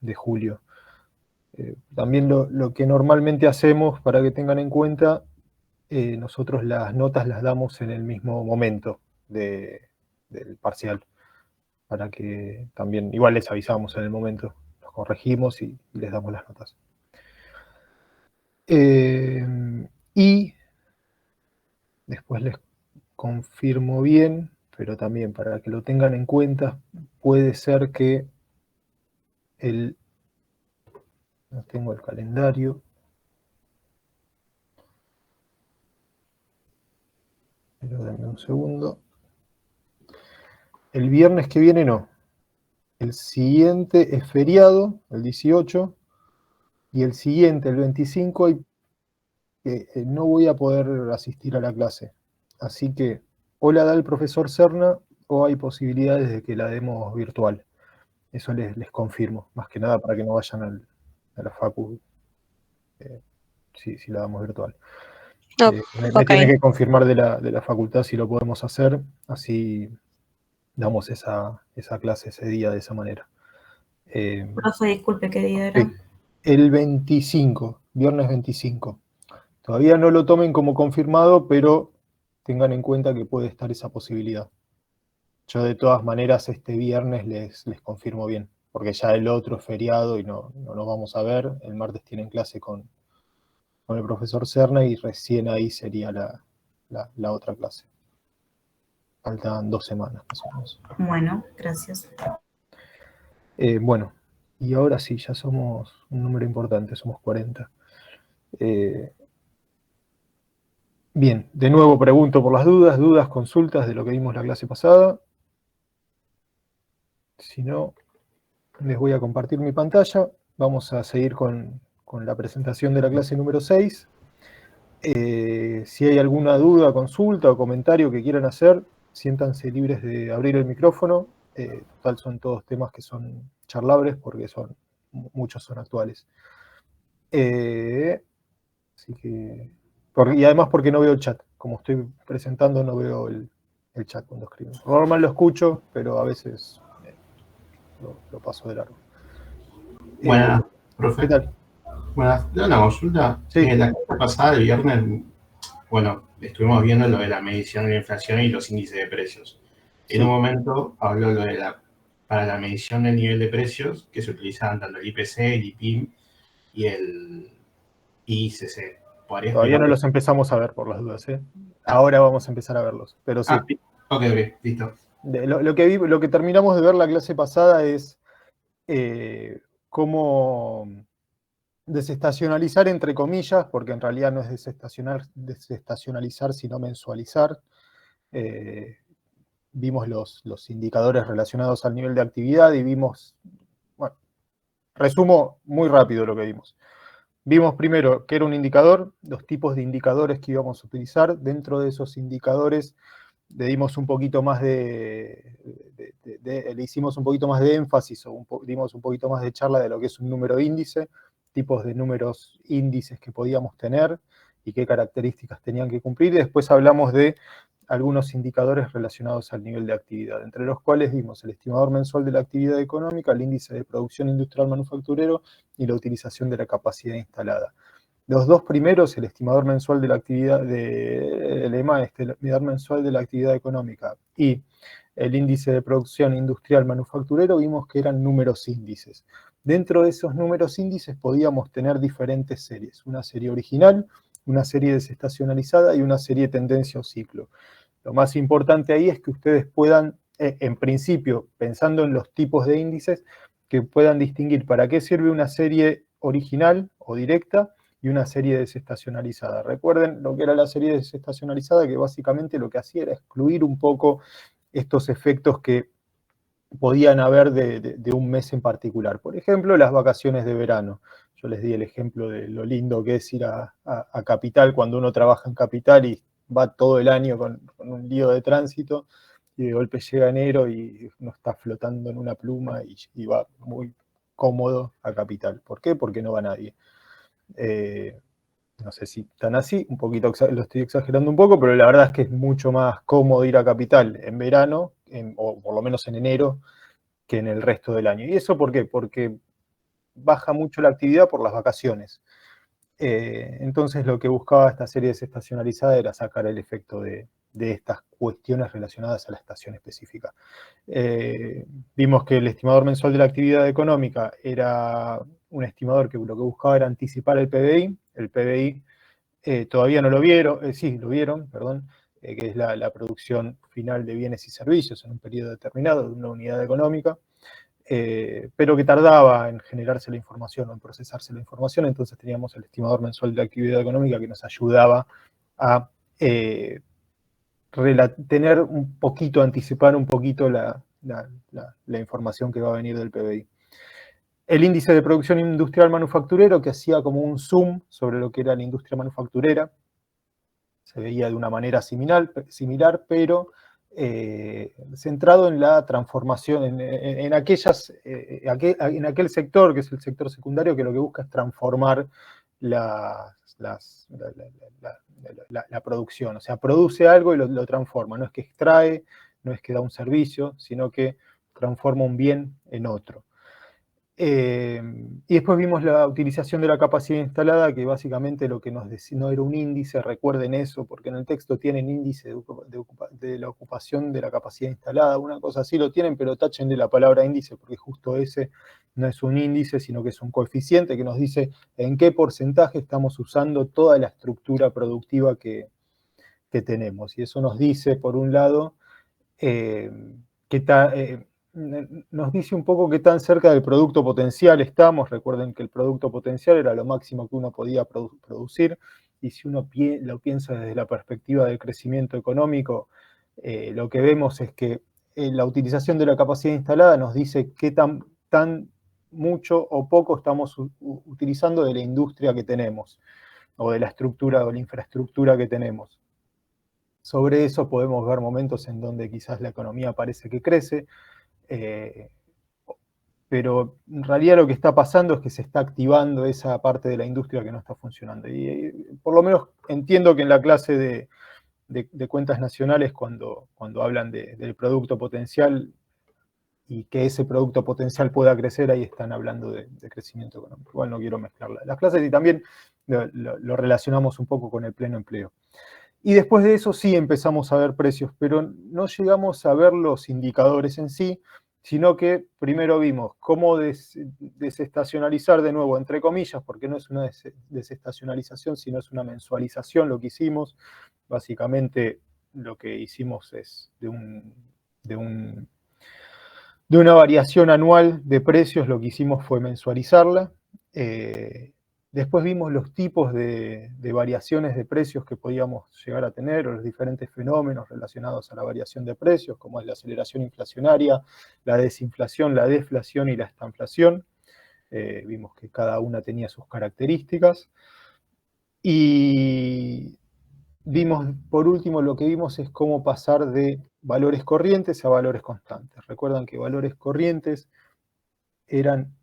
de julio. También lo que normalmente hacemos, para que tengan en cuenta, nosotros las notas las damos en el mismo momento del parcial, para que también, igual les avisamos en el momento, los corregimos y les damos las notas. Y después les confirmo bien, pero también para que lo tengan en cuenta, puede ser que no tengo el calendario. Pero denme un segundo. El viernes que viene no. El siguiente es feriado, el 18, y el siguiente, el 25, no voy a poder asistir a la clase. Así que o la da el profesor Serna o hay posibilidades de que la demos virtual. Eso les confirmo, más que nada para que no vayan a la facu si la damos virtual. Me tienen que confirmar de la facultad si lo podemos hacer, así damos esa clase ese día de esa manera. Profe, disculpe, ¿qué día era? El 25, viernes 25. Todavía no lo tomen como confirmado, pero tengan en cuenta que puede estar esa posibilidad. Yo de todas maneras este viernes les confirmo bien, porque ya el otro es feriado y no nos vamos a ver. El martes tienen clase con el profesor Serna y recién ahí sería la otra clase. Faltan 2 semanas más o menos. Bueno, gracias. Bueno, y ahora sí, ya somos un número importante, somos 40. Bien, de nuevo pregunto por las dudas, consultas de lo que vimos la clase pasada. Si no, les voy a compartir mi pantalla. Vamos a seguir con la presentación de la clase número 6. Si hay alguna duda, consulta o comentario que quieran hacer, siéntanse libres de abrir el micrófono. Total, son todos temas que son charlables porque muchos son actuales. Así que, y además porque no veo el chat. Como estoy presentando, no veo el chat cuando escribo. Normal lo escucho, pero a veces lo paso de largo. Buenas, profe. ¿Qué tal? Buenas, tengo una consulta. Sí. La clase pasada, el viernes, bueno, estuvimos viendo lo de la medición de la inflación y los índices de precios. En un momento habló lo de para la medición del nivel de precios, que se utilizaban tanto el IPC, el IPIM y el ICC. Todavía no los empezamos a ver por las dudas, ¿eh? Ahora vamos a empezar a verlos, pero sí. Ok, listo. Lo que terminamos de ver la clase pasada es cómo desestacionalizar, entre comillas, porque en realidad no es desestacionalizar, sino mensualizar. Vimos los indicadores relacionados al nivel de actividad y vimos, bueno, resumo muy rápido lo que vimos. Vimos primero que era un indicador, los tipos de indicadores que íbamos a utilizar. Dentro de esos indicadores le dimos un poquito más le hicimos un poquito más de énfasis o dimos un poquito más de charla de lo que es un número índice, tipos de números índices que podíamos tener y qué características tenían que cumplir. Y después hablamos de algunos indicadores relacionados al nivel de actividad, entre los cuales vimos el estimador mensual de la actividad económica, el índice de producción industrial manufacturero y la utilización de la capacidad instalada. Los dos primeros, el estimador mensual de la actividad, el EMA, el estimador mensual de la actividad económica y el índice de producción industrial manufacturero, vimos que eran números índices. Dentro de esos números índices podíamos tener diferentes series, una serie original, una serie desestacionalizada y una serie tendencia o ciclo. Lo más importante ahí es que ustedes puedan, en principio, pensando en los tipos de índices, que puedan distinguir para qué sirve una serie original o directa y una serie desestacionalizada. Recuerden lo que era la serie desestacionalizada, que básicamente lo que hacía era excluir un poco estos efectos que podían haber de un mes en particular. Por ejemplo, las vacaciones de verano. Yo les di el ejemplo de lo lindo que es ir a Capital cuando uno trabaja en Capital y va todo el año con un lío de tránsito y de golpe llega enero y uno está flotando en una pluma y va muy cómodo a Capital. ¿Por qué? Porque no va nadie. No sé si tan así, un poquito lo estoy exagerando un poco, pero la verdad es que es mucho más cómodo ir a Capital en verano, o por lo menos en enero, que en el resto del año. ¿Y eso por qué? Porque baja mucho la actividad por las vacaciones. Entonces lo que buscaba esta serie desestacionalizada era sacar el efecto de estas cuestiones relacionadas a la estación específica. Vimos que el estimador mensual de la actividad económica era un estimador que lo que buscaba era anticipar el PBI. El PBI todavía no lo vieron, sí, lo vieron, perdón, que es la producción final de bienes y servicios en un periodo determinado de una unidad económica. Pero que tardaba en generarse la información o en procesarse la información, entonces teníamos el estimador mensual de actividad económica que nos ayudaba a tener un poquito, anticipar un poquito la información que va a venir del PBI. El índice de producción industrial manufacturero, que hacía como un zoom sobre lo que era la industria manufacturera, se veía de una manera similar pero centrado en la transformación, en aquel sector, que es el sector secundario, que lo que busca es transformar la producción. O sea, produce algo y lo transforma. No es que extrae, no es que da un servicio, sino que transforma un bien en otro. Y después vimos la utilización de la capacidad instalada, que básicamente lo que nos decía no era un índice, recuerden eso, porque en el texto tienen índice de la ocupación de la capacidad instalada, una cosa así lo tienen, pero tachen de la palabra índice, porque justo ese no es un índice, sino que es un coeficiente que nos dice en qué porcentaje estamos usando toda la estructura productiva que tenemos. Y eso nos dice, por un lado, nos dice un poco qué tan cerca del producto potencial estamos. Recuerden que el producto potencial era lo máximo que uno podía producir, y si uno lo piensa desde la perspectiva del crecimiento económico, lo que vemos es que la utilización de la capacidad instalada nos dice qué tan mucho o poco estamos utilizando de la industria que tenemos, o de la estructura o la infraestructura que tenemos. Sobre eso podemos ver momentos en donde quizás la economía parece que crece, pero en realidad lo que está pasando es que se está activando esa parte de la industria que no está funcionando. Y por lo menos entiendo que en la clase de cuentas nacionales, cuando hablan del producto potencial y que ese producto potencial pueda crecer, ahí están hablando de crecimiento económico. Igual no quiero mezclar las clases, y también lo relacionamos un poco con el pleno empleo. Y después de eso sí empezamos a ver precios, pero no llegamos a ver los indicadores en sí, sino que primero vimos cómo desestacionalizar de nuevo, entre comillas, porque no es una desestacionalización, sino es una mensualización lo que hicimos. Básicamente lo que hicimos es de una variación anual de precios, lo que hicimos fue mensualizarla. Después vimos los tipos de variaciones de precios que podíamos llegar a tener, o los diferentes fenómenos relacionados a la variación de precios, como es la aceleración inflacionaria, la desinflación, la deflación y la estanflación. Vimos que cada una tenía sus características. Y vimos, por último, lo que vimos es cómo pasar de valores corrientes a valores constantes. Recuerdan que valores corrientes eran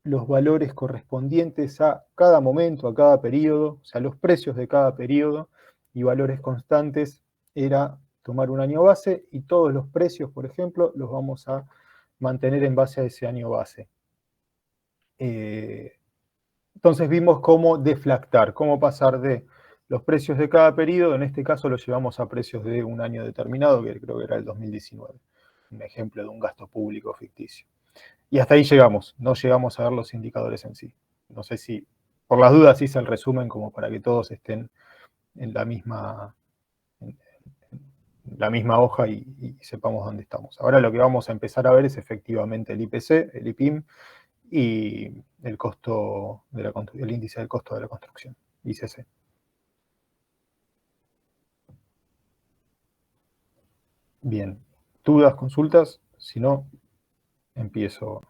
los valores correspondientes a cada momento, a cada periodo, o sea, los precios de cada periodo, y valores constantes era tomar un año base y todos los precios, por ejemplo, los vamos a mantener en base a ese año base. Entonces vimos cómo deflactar, cómo pasar de los precios de cada periodo, en este caso los llevamos a precios de un año determinado, que creo que era el 2019, un ejemplo de un gasto público ficticio. Y hasta ahí llegamos, no llegamos a ver los indicadores en sí. No sé si, por las dudas, hice el resumen como para que todos estén en la misma hoja y sepamos dónde estamos. Ahora lo que vamos a empezar a ver es efectivamente el IPC, el IPIM y el índice del costo de la construcción, ICC. Bien, dudas, consultas, si no, empiezo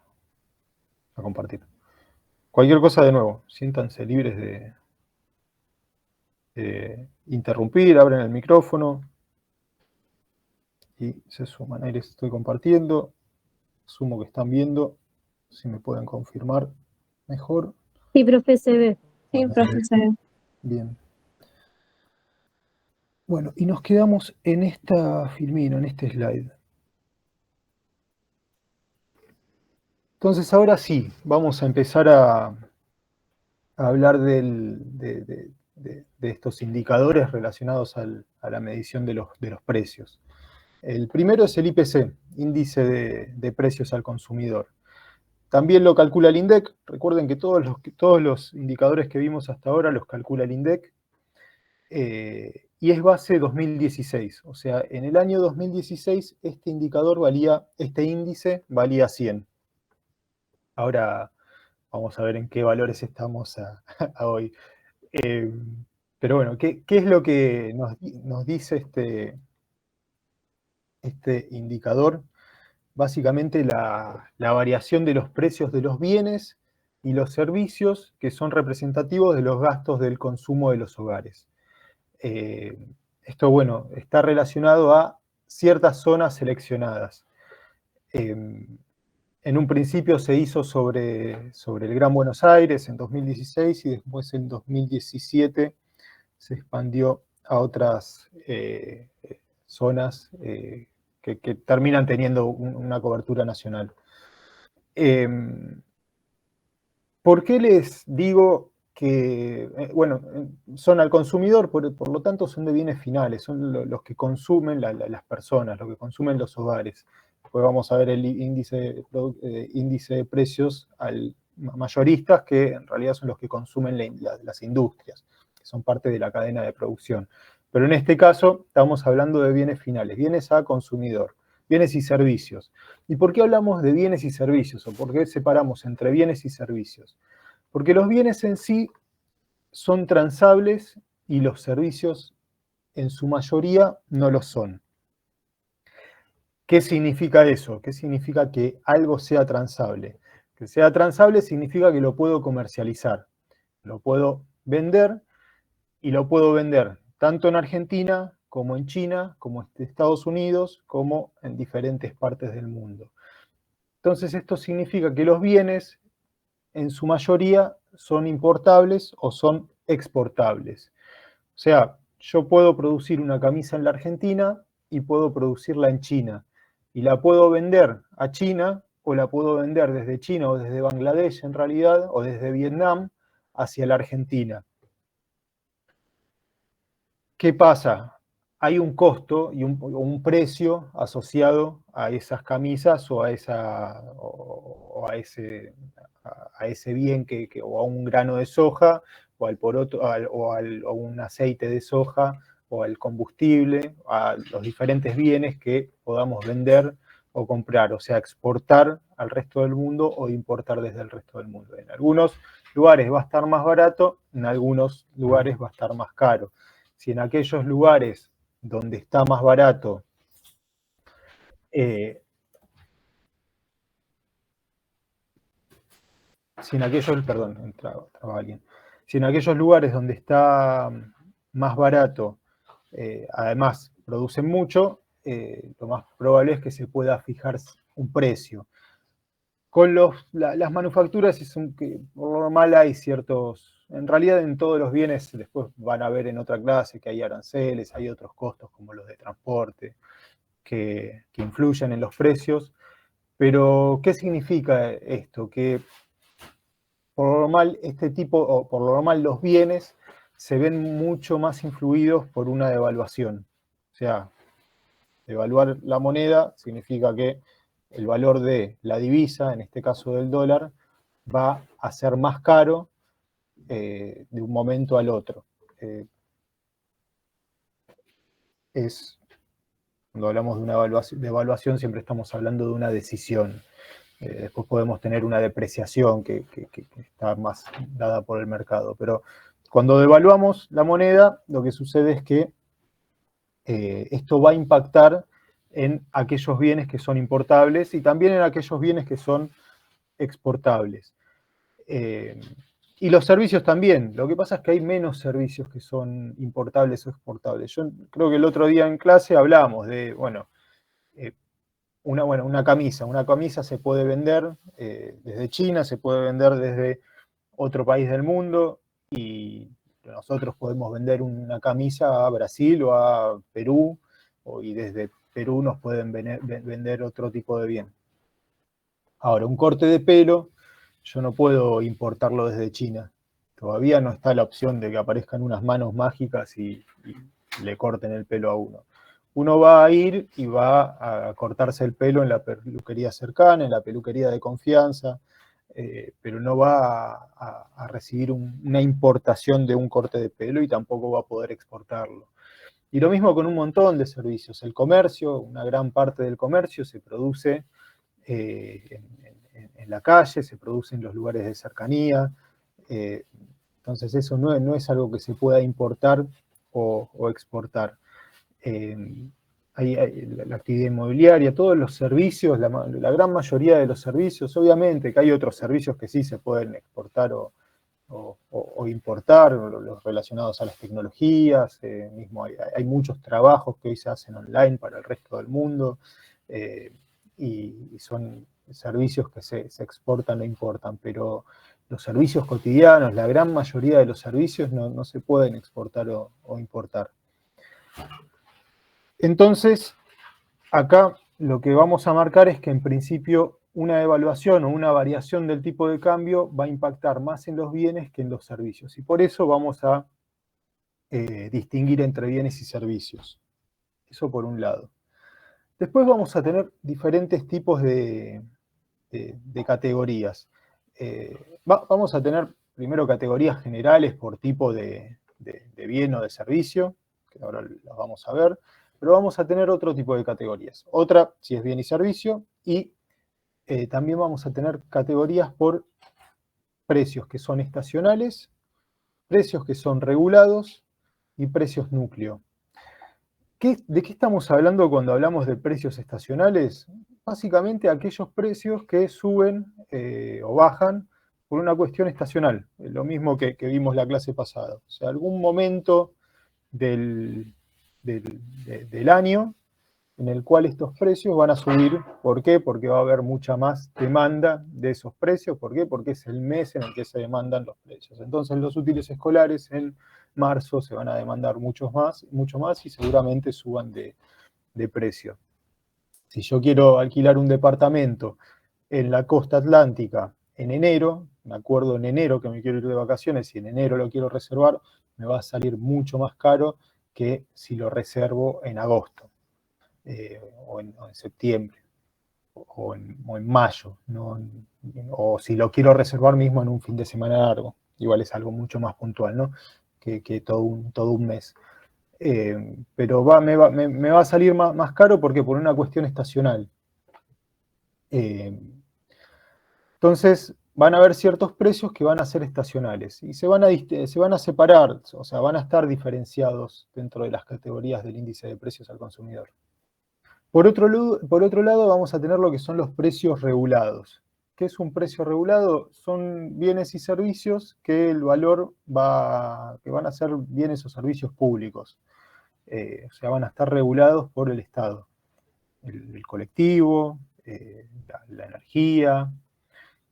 a compartir. Cualquier cosa, de nuevo, siéntanse libres de interrumpir, abren el micrófono y se suman. Ahí les estoy compartiendo, asumo que están viendo, si me pueden confirmar mejor. Sí, profe, se ve. Sí, profe, se ve. Bien. Bueno, y nos quedamos en esta filmina, en este slide. Entonces ahora sí, vamos a empezar a hablar de estos indicadores relacionados a la medición de los precios. El primero es el IPC, Índice de Precios al Consumidor. También lo calcula el INDEC. Recuerden que todos los indicadores que vimos hasta ahora los calcula el INDEC. Y es base 2016. O sea, en el año 2016 este índice valía 100. Ahora vamos a ver en qué valores estamos a hoy. Pero bueno, ¿qué es lo que nos dice este indicador? Básicamente la variación de los precios de los bienes y los servicios que son representativos de los gastos del consumo de los hogares. Esto, bueno, está relacionado a ciertas zonas seleccionadas. En un principio se hizo sobre el Gran Buenos Aires en 2016 y después en 2017 se expandió a otras zonas que terminan teniendo una cobertura nacional. ¿Por qué les digo que, bueno, son al consumidor, por lo tanto son de bienes finales, son los que consumen las personas, los que consumen los hogares? Después vamos a ver el índice de precios al mayoristas, que en realidad son los que consumen las industrias, que son parte de la cadena de producción. Pero en este caso estamos hablando de bienes finales, bienes a consumidor, bienes y servicios. ¿Y por qué hablamos de bienes y servicios? ¿O por qué separamos entre bienes y servicios? Porque los bienes en sí son transables y los servicios en su mayoría no lo son. ¿Qué significa eso? ¿Qué significa que algo sea transable? Que sea transable significa que lo puedo comercializar, lo puedo vender y lo puedo vender tanto en Argentina como en China, como en Estados Unidos, como en diferentes partes del mundo. Entonces esto significa que los bienes en su mayoría son importables o son exportables. O sea, yo puedo producir una camisa en la Argentina y puedo producirla en China. Y la puedo vender a China o la puedo vender desde China o desde Bangladesh en realidad, o desde Vietnam hacia la Argentina. ¿Qué pasa? Hay un costo y un precio asociado a esas camisas o a ese bien o a un grano de soja o al poroto o un aceite de soja o al combustible, a los diferentes bienes que podamos vender o comprar, o sea, exportar al resto del mundo o importar desde el resto del mundo. En algunos lugares va a estar más barato, en algunos lugares va a estar más caro. Si en aquellos lugares donde está más barato si en aquellos lugares donde está más barato, además producen mucho, lo más probable es que se pueda fijar un precio. Con las manufacturas por lo normal hay ciertos, en realidad en todos los bienes después van a ver en otra clase que hay aranceles, hay otros costos como los de transporte que influyen en los precios. Pero, ¿qué significa esto? Que por lo normal por lo normal los bienes se ven mucho más influidos por una devaluación. O sea, devaluar la moneda significa que el valor de la divisa, en este caso del dólar, va a ser más caro de un momento al otro. Cuando hablamos de una devaluación siempre estamos hablando de una decisión. Después podemos tener una depreciación que está más dada por el mercado. Pero cuando devaluamos la moneda, lo que sucede es que esto va a impactar en aquellos bienes que son importables y también en aquellos bienes que son exportables. Y los servicios también. Lo que pasa es que hay menos servicios que son importables o exportables. Yo creo que el otro día en clase hablábamos de, bueno, una camisa. Una camisa se puede vender desde China, se puede vender desde otro país del mundo y nosotros podemos vender una camisa a Brasil o a Perú y desde Perú nos pueden vender otro tipo de bien. Ahora, un corte de pelo, yo no puedo importarlo desde China. Todavía no está la opción de que aparezcan unas manos mágicas y le corten el pelo a uno. Uno va a ir y va a cortarse el pelo en la peluquería cercana, en la peluquería de confianza, pero no va a recibir una importación de un corte de pelo y tampoco va a poder exportarlo. Y lo mismo con un montón de servicios. El comercio, una gran parte del comercio se produce en la calle, se produce en los lugares de cercanía. Entonces eso no es algo que se pueda importar o exportar. La actividad inmobiliaria, todos los servicios, la gran mayoría de los servicios, obviamente que hay otros servicios que sí se pueden exportar o importar, los relacionados a las tecnologías, mismo hay muchos trabajos que hoy se hacen online para el resto del mundo, y son servicios que se exportan o importan, pero los servicios cotidianos, la gran mayoría de los servicios no se pueden exportar o importar. Entonces, acá lo que vamos a marcar es que en principio una evaluación o una variación del tipo de cambio va a impactar más en los bienes que en los servicios. Y por eso vamos a distinguir entre bienes y servicios. Eso por un lado. Después vamos a tener diferentes tipos de categorías. Vamos a tener primero categorías generales por tipo de bien o de servicio, que ahora las vamos a ver, pero vamos a tener otro tipo de categorías. Otra, si es bien y servicio, y también vamos a tener categorías por precios que son estacionales, precios que son regulados y precios núcleo. ¿De qué estamos hablando cuando hablamos de precios estacionales? Básicamente aquellos precios que suben o bajan por una cuestión estacional, lo mismo que vimos la clase pasada. O sea, algún momento del año en el cual estos precios van a subir. ¿Por qué? Porque va a haber mucha más demanda de esos precios. ¿Por qué? Porque es el mes en el que se demandan los precios. Entonces los útiles escolares en marzo se van a demandar mucho más y seguramente suban de precio. Si yo quiero alquilar un departamento en la costa atlántica en enero, me acuerdo en enero que me quiero ir de vacaciones y en enero lo quiero reservar, me va a salir mucho más caro que si lo reservo en agosto. O en septiembre, o en mayo, ¿no? O si lo quiero reservar mismo en un fin de semana largo, igual es algo mucho más puntual, ¿no? Que todo un mes. Pero me va a salir más caro porque por una cuestión estacional. Entonces, van a haber ciertos precios que van a ser estacionales y se van a separar, o sea, van a estar diferenciados dentro de las categorías del índice de precios al consumidor. Por otro lado, vamos a tener lo que son los precios regulados. ¿Qué es un precio regulado? Son bienes y servicios que el valor que van a ser bienes o servicios públicos. O sea, van a estar regulados por el Estado. El colectivo, la energía,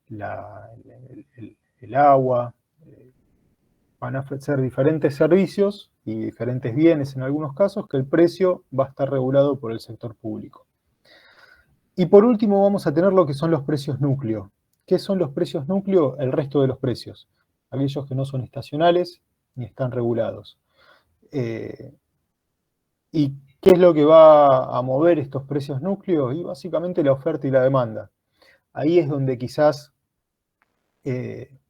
el agua. Van a ofrecer diferentes servicios y diferentes bienes en algunos casos que el precio va a estar regulado por el sector público. Y por último vamos a tener lo que son los precios núcleo. ¿Qué son los precios núcleo? El resto de los precios. Aquellos que no son estacionales ni están regulados. ¿Y qué es lo que va a mover estos precios núcleos? Y básicamente la oferta y la demanda. Ahí es donde quizás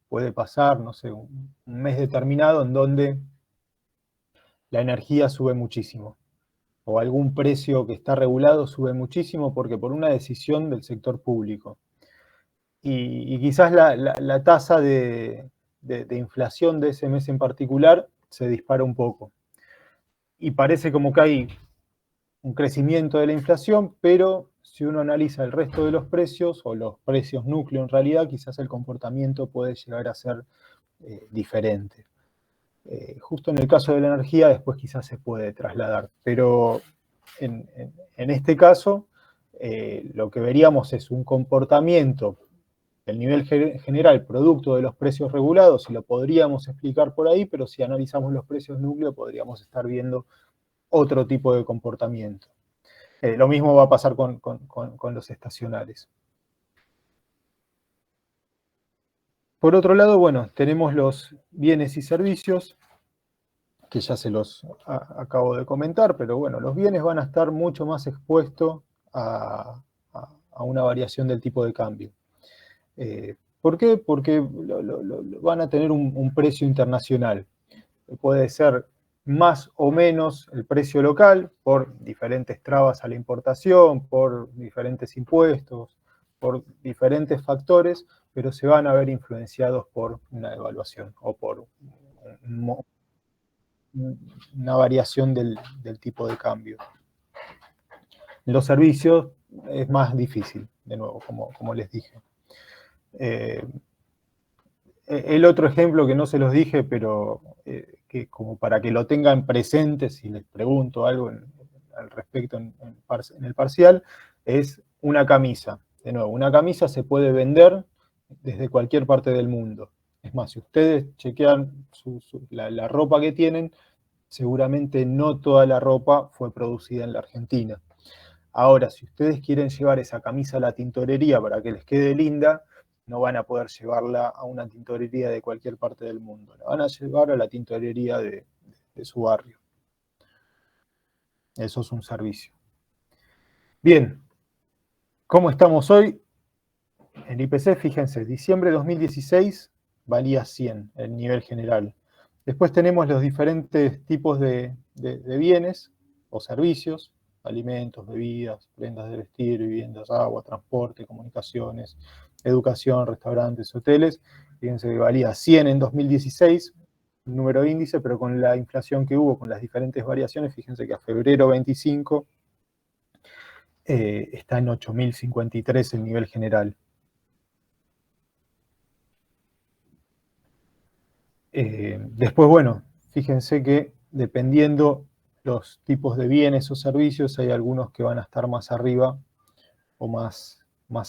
puede pasar, no sé, un mes determinado en donde la energía sube muchísimo, o algún precio que está regulado sube muchísimo porque por una decisión del sector público. Y quizás la tasa de inflación de ese mes en particular se dispara un poco. Y parece como que hay un crecimiento de la inflación, pero si uno analiza el resto de los precios, o los precios núcleo en realidad, quizás el comportamiento puede llegar a ser diferente. Justo en el caso de la energía, después quizás se puede trasladar, pero en este caso, lo que veríamos es un comportamiento del nivel general producto de los precios regulados, y lo podríamos explicar por ahí, pero si analizamos los precios núcleo, podríamos estar viendo otro tipo de comportamiento. Lo mismo va a pasar con los estacionales. por otro lado, bueno, tenemos los bienes y servicios, que ya se los acabo de comentar, pero bueno, los bienes van a estar mucho más expuestos a una variación del tipo de cambio. ¿Por qué? Porque van a tener un precio internacional. Puede ser más o menos el precio local por diferentes trabas a la importación, por diferentes impuestos, por diferentes factores, pero se van a ver influenciados por una devaluación o por una variación del tipo de cambio. En los servicios es más difícil, de nuevo, como les dije. El otro ejemplo que no se los dije, pero que como para que lo tengan presente, si les pregunto algo al respecto en el parcial, es una camisa. De nuevo, una camisa se puede vender desde cualquier parte del mundo. Es más, si ustedes chequean la ropa que tienen, seguramente no toda la ropa fue producida en la Argentina. Ahora, si ustedes quieren llevar esa camisa a la tintorería para que les quede linda, no van a poder llevarla a una tintorería de cualquier parte del mundo. La van a llevar a la tintorería de su barrio. Eso es un servicio. Bien, ¿cómo estamos hoy? El IPC, fíjense, diciembre de 2016 valía 100, el nivel general. Después tenemos los diferentes tipos de bienes o servicios, alimentos, bebidas, prendas de vestir, viviendas, agua, transporte, comunicaciones, educación, restaurantes, hoteles. Fíjense que valía 100 en 2016, el número de índice, pero con la inflación que hubo, con las diferentes variaciones, fíjense que a febrero 25 está en 8.053 el nivel general. Después, bueno, fíjense que dependiendo los tipos de bienes o servicios, hay algunos que van a estar más arriba o más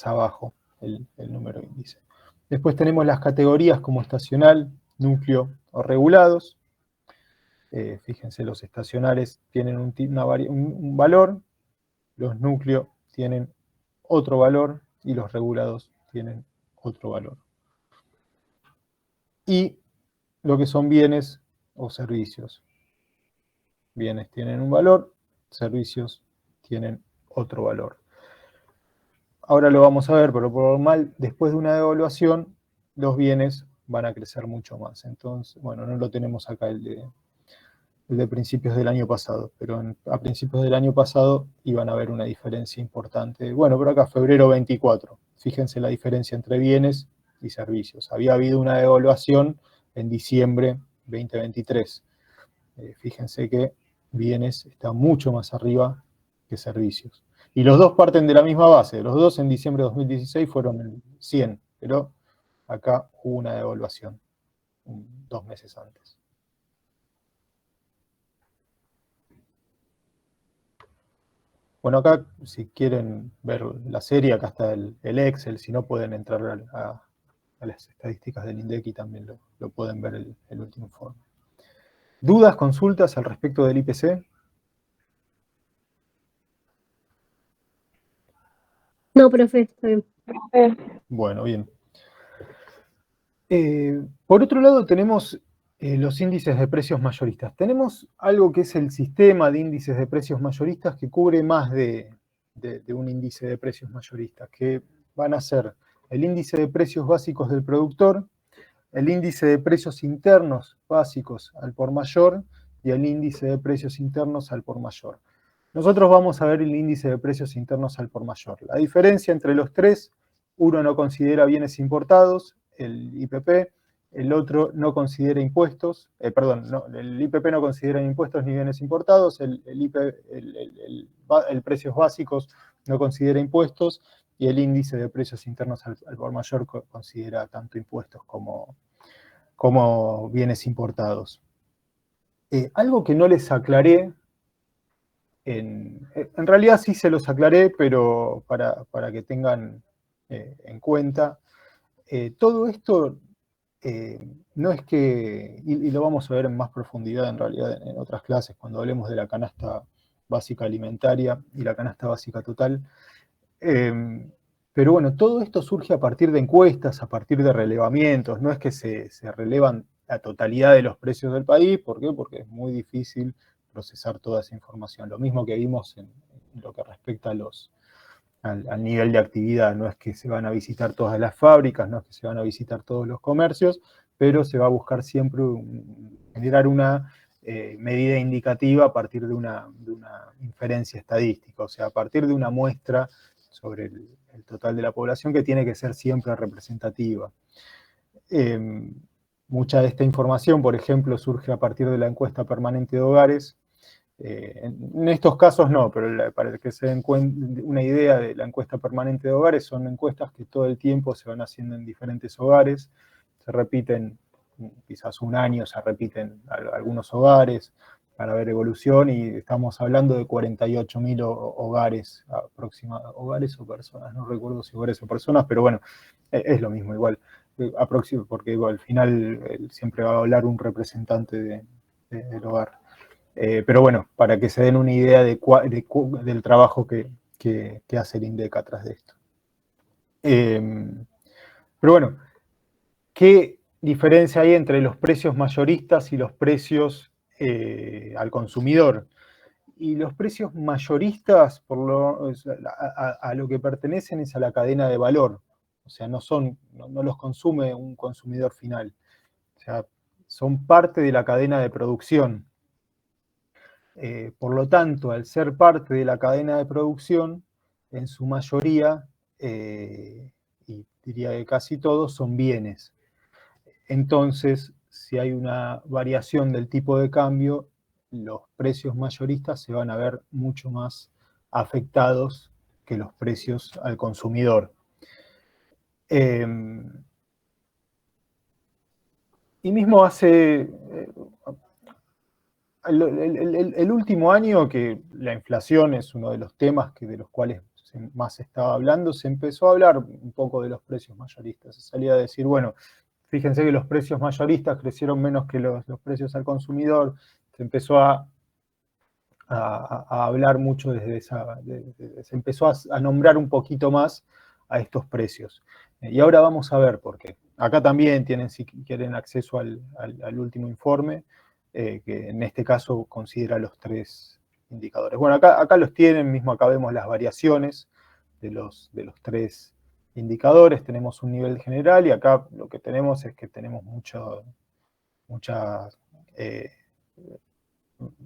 abajo el número de índice. Después tenemos las categorías como estacional, núcleo o regulados. Fíjense, los estacionales tienen un valor, los núcleos tienen otro valor y los regulados tienen otro valor. Y lo que son bienes o servicios. Bienes tienen un valor, servicios tienen otro valor. Ahora lo vamos a ver, pero por normal, después de una devaluación, los bienes van a crecer mucho más. Entonces, bueno, no lo tenemos acá el de principios del año pasado, pero a principios del año pasado iban a haber una diferencia importante. Bueno, pero acá febrero 24, fíjense la diferencia entre bienes y servicios. Había habido una devaluación en diciembre 2023. Fíjense que bienes está mucho más arriba que servicios. Y los dos parten de la misma base. Los dos en diciembre de 2016 fueron en 100, pero acá hubo una devaluación 2 meses antes. Bueno, acá si quieren ver la serie, acá está el Excel. Si no, pueden entrar a las estadísticas del INDEC y también lo pueden ver el último informe. ¿Dudas, consultas al respecto del IPC? No, profe, estoy bien. Bueno, bien. Por otro lado tenemos los índices de precios mayoristas. Tenemos algo que es el sistema de índices de precios mayoristas que cubre más de un índice de precios mayoristas, que van a ser el índice de precios básicos del productor, el índice de precios internos básicos al por mayor y el índice de precios internos al por mayor. Nosotros vamos a ver el índice de precios internos al por mayor. La diferencia entre los tres: uno no considera bienes importados, el IPP, el otro no considera impuestos, el IPP no considera impuestos ni bienes importados, el precios básicos no considera impuestos, y el índice de precios internos al por mayor considera tanto impuestos como bienes importados. Algo que no les aclaré, en realidad sí se los aclaré, pero para que tengan en cuenta, todo esto no es que, y lo vamos a ver en más profundidad en realidad en otras clases, cuando hablemos de la canasta básica alimentaria y la canasta básica total, Pero bueno, todo esto surge a partir de encuestas, a partir de relevamientos, no es que se relevan la totalidad de los precios del país. ¿Por qué? Porque es muy difícil procesar toda esa información. Lo mismo que vimos en lo que respecta al nivel de actividad, no es que se van a visitar todas las fábricas, no es que se van a visitar todos los comercios, pero se va a buscar siempre generar una medida indicativa a partir de una inferencia estadística, o sea, a partir de una muestra sobre el total de la población que tiene que ser siempre representativa. Mucha de esta información, por ejemplo, surge a partir de la encuesta permanente de hogares. En estos casos no, pero para que se den una idea de la encuesta permanente de hogares, son encuestas que todo el tiempo se van haciendo en diferentes hogares, se repiten quizás un año, se repiten algunos hogares para ver evolución, y estamos hablando de 48.000 hogares aproximadamente, hogares o personas, no recuerdo si hogares o personas, pero bueno, es lo mismo igual, porque al final siempre va a hablar un representante del hogar. Pero bueno, para que se den una idea del trabajo que hace el INDEC atrás de esto. Pero bueno, ¿qué diferencia hay entre los precios mayoristas y los precios al consumidor? Y los precios mayoristas a lo que pertenecen es a la cadena de valor. O sea, no los consume un consumidor final. O sea, son parte de la cadena de producción. Por lo tanto, al ser parte de la cadena de producción, en su mayoría, y diría que casi todos, son bienes. Entonces, si hay una variación del tipo de cambio, los precios mayoristas se van a ver mucho más afectados que los precios al consumidor. Y mismo hace... El último año, que la inflación es uno de los temas de los cuales más se estaba hablando, se empezó a hablar un poco de los precios mayoristas. Se salía a decir, bueno, fíjense que los precios mayoristas crecieron menos que los precios al consumidor. Se empezó a hablar mucho desde se empezó a nombrar un poquito más a estos precios. Y ahora vamos a ver por qué. Acá también tienen, si quieren, acceso al último informe, que en este caso considera los 3 indicadores. Bueno, acá los tienen, mismo acá vemos las variaciones de los 3 indicadores. Tenemos un nivel general y acá lo que tenemos es que tenemos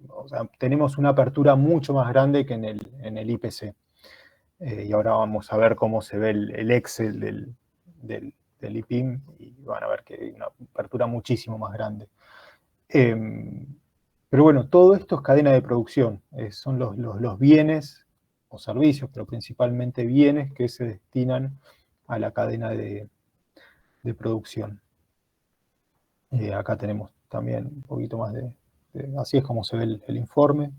o sea, tenemos una apertura mucho más grande que en el IPC. Y ahora vamos a ver cómo se ve el Excel del IPIM, y van a ver que hay una apertura muchísimo más grande. Pero bueno, todo esto es cadena de producción, son los bienes o servicios, pero principalmente bienes que se destinan a la cadena de producción. Acá tenemos también un poquito más así es como se ve el informe.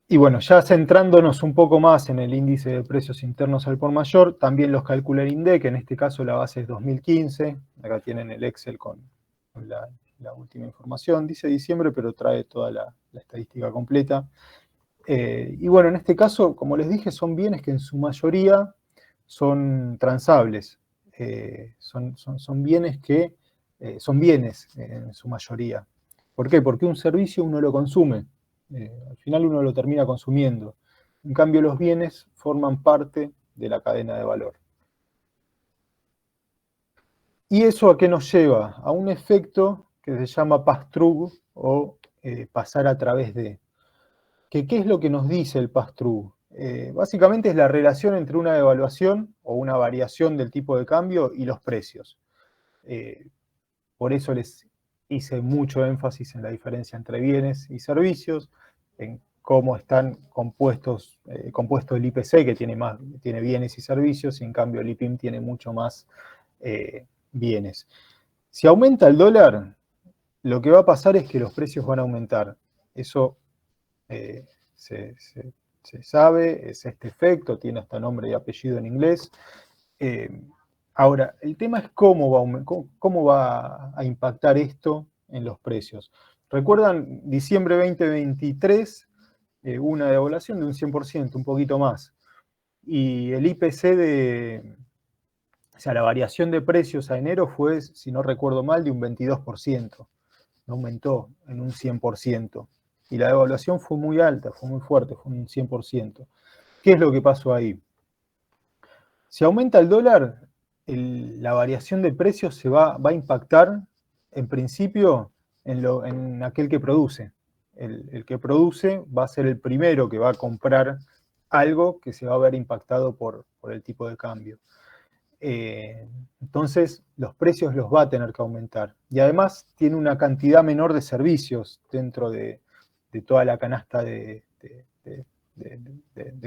Y bueno, ya centrándonos un poco más en el índice de precios internos al por mayor, también los calcula el INDEC, en este caso la base es 2015, acá tienen el Excel con la última información, dice diciembre, pero trae toda la estadística completa. Y bueno, en este caso, como les dije, son bienes que en su mayoría son transables, son bienes que son bienes en su mayoría. ¿Por qué? Porque un servicio uno lo consume. Al final uno lo termina consumiendo. En cambio, los bienes forman parte de la cadena de valor. ¿Y eso a qué nos lleva? A un efecto que se llama pass-through o pasar a través de. ¿Qué es lo que nos dice el pass-through? Básicamente es la relación entre una devaluación o una variación del tipo de cambio y los precios. Por eso les hice mucho énfasis en la diferencia entre bienes y servicios, en cómo están compuesto el IPC, que tiene bienes y servicios, y en cambio el IPIM tiene mucho más bienes. Si aumenta el dólar, lo que va a pasar es que los precios van a aumentar. Eso se sabe, es este efecto, tiene hasta nombre y apellido en inglés. Ahora, el tema es cómo va a impactar esto en los precios. ¿Recuerdan diciembre 2023? una devaluación de un 100%, un poquito más. Y el IPC o sea, la variación de precios a enero fue, si no recuerdo mal, de un 22%. No aumentó en un 100%. Y la devaluación fue muy alta, fue muy fuerte, fue un 100%. ¿Qué es lo que pasó ahí? Si aumenta el dólar, la variación de precios se va a impactar, en principio, en aquel que produce. El que produce va a ser el primero que va a comprar algo que se va a ver impactado por el tipo de cambio. Entonces, los precios los va a tener que aumentar. Y además tiene una cantidad menor de servicios dentro de toda la canasta de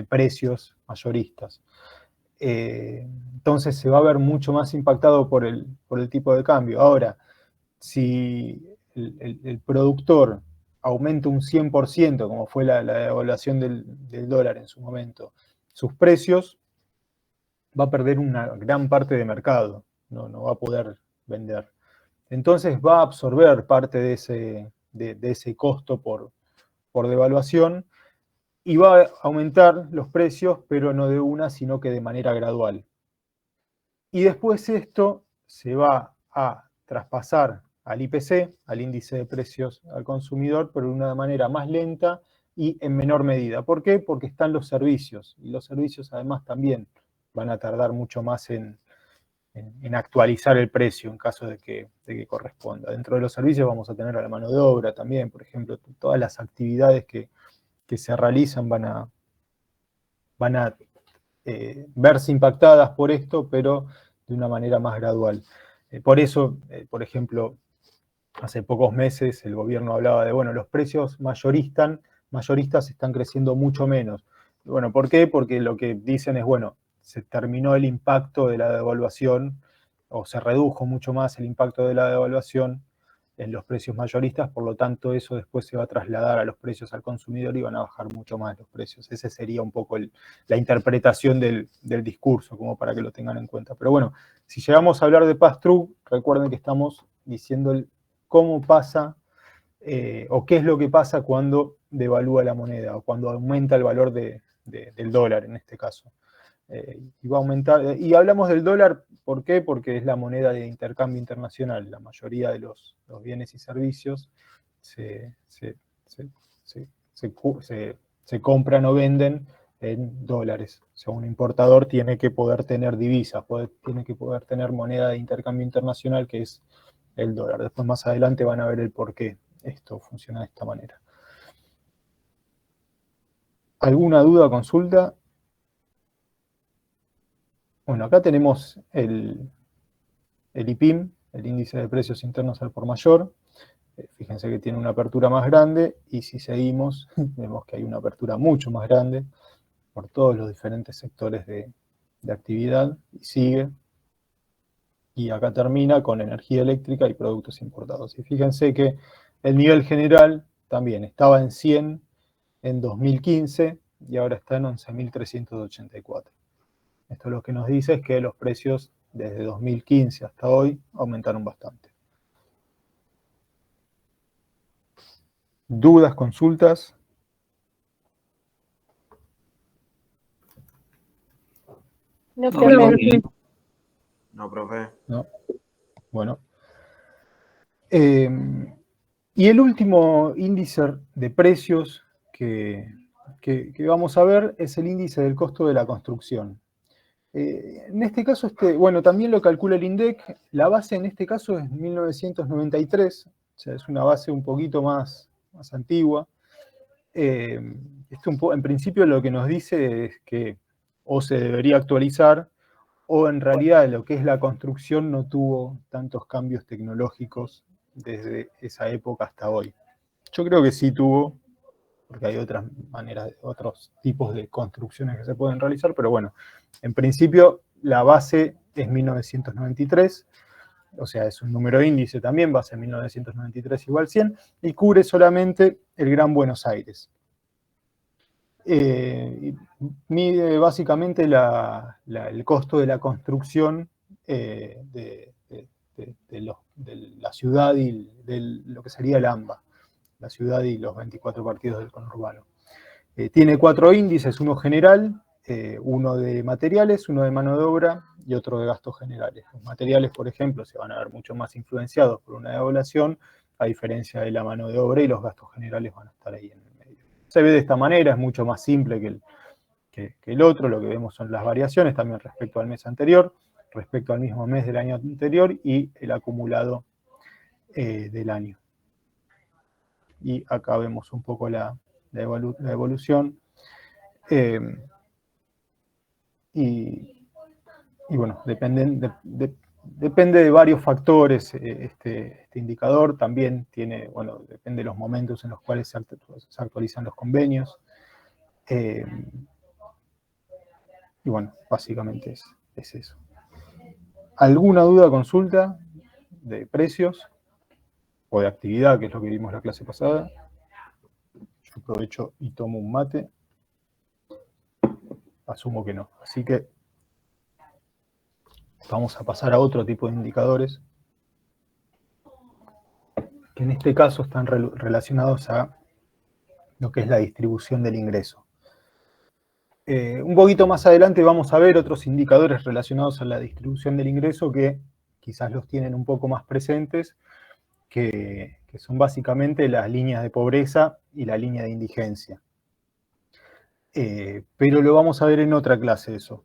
precios mayoristas. Entonces se va a ver mucho más impactado por el tipo de cambio. Ahora, si el productor aumenta un 100%, como fue la devaluación del dólar en su momento, sus precios, va a perder una gran parte de mercado, no va a poder vender. Entonces va a absorber parte de ese costo por devaluación y va a aumentar los precios, pero no de una, sino que de manera gradual. Y después esto se va a traspasar al IPC, al índice de precios al consumidor, pero de una manera más lenta y en menor medida. ¿Por qué? Porque están los servicios, y los servicios además también van a tardar mucho más en actualizar el precio en caso de que corresponda. Dentro de los servicios vamos a tener a la mano de obra también, por ejemplo, todas las actividades que se realizan van a verse impactadas por esto, pero de una manera más gradual. Por eso, por ejemplo, hace pocos meses el gobierno hablaba de, bueno, los precios mayoristas están creciendo mucho menos. Bueno, ¿por qué? Porque lo que dicen es, bueno, se terminó el impacto de la devaluación, o se redujo mucho más el impacto de la devaluación en los precios mayoristas, por lo tanto eso después se va a trasladar a los precios al consumidor y van a bajar mucho más los precios. Esa sería un poco la interpretación del discurso, como para que lo tengan en cuenta. Pero bueno, si llegamos a hablar de pass-through, recuerden que estamos diciendo cómo pasa o qué es lo que pasa cuando devalúa la moneda o cuando aumenta el valor del dólar en este caso. Y va a aumentar. Y hablamos del dólar, ¿por qué? Porque es la moneda de intercambio internacional. La mayoría de los bienes y servicios se compran o venden en dólares. O sea, un importador tiene que poder tener divisas, tiene que poder tener moneda de intercambio internacional, que es el dólar. Después más adelante van a ver el por qué esto funciona de esta manera. ¿Alguna duda o consulta? Bueno, acá tenemos el IPIM, el índice de precios internos al por mayor. Fíjense que tiene una apertura más grande y si seguimos, vemos que hay una apertura mucho más grande por todos los diferentes sectores de actividad y sigue. Y acá termina con energía eléctrica y productos importados. Y fíjense que el nivel general también estaba en 100 en 2015 y ahora está en 11.384. Esto lo que nos dice es que los precios desde 2015 hasta hoy aumentaron bastante. ¿Dudas, consultas? No, profe. No, profe. No. Bueno. Y el último índice de precios que vamos a ver es el índice del costo de la construcción. En este caso, bueno, también lo calcula el INDEC. La base en este caso es 1993, o sea, es una base un poquito más antigua. Esto en principio lo que nos dice es que o se debería actualizar o en realidad lo que es la construcción no tuvo tantos cambios tecnológicos desde esa época hasta hoy. Yo creo que sí tuvo, porque hay otras maneras, otros tipos de construcciones que se pueden realizar, pero bueno, en principio la base es 1993, o sea, es un número índice también, base 1993 igual 100, y cubre solamente el Gran Buenos Aires. Mide básicamente el costo de la construcción de la ciudad y de lo que sería el AMBA, la ciudad y los 24 partidos del conurbano. Tiene 4 índices, uno general, uno de materiales, uno de mano de obra y otro de gastos generales. Los materiales, por ejemplo, se van a ver mucho más influenciados por una devaluación, a diferencia de la mano de obra, y los gastos generales van a estar ahí en el medio. Se ve de esta manera, es mucho más simple que el otro. Lo que vemos son las variaciones también respecto al mes anterior, respecto al mismo mes del año anterior y el acumulado del año. Y acá vemos un poco la evolución. Y bueno, depende de varios factores este indicador. También tiene, bueno, depende de los momentos en los cuales se actualizan los convenios. Y bueno, básicamente es eso. ¿Alguna duda, consulta de precios o de actividad, que es lo que vimos la clase pasada? Yo aprovecho y tomo un mate. Asumo que no. Así que vamos a pasar a otro tipo de indicadores, que en este caso están relacionados a lo que es la distribución del ingreso. Un poquito más adelante vamos a ver otros indicadores relacionados a la distribución del ingreso que quizás los tienen un poco más presentes, que son básicamente las líneas de pobreza y la línea de indigencia. Pero lo vamos a ver en otra clase eso.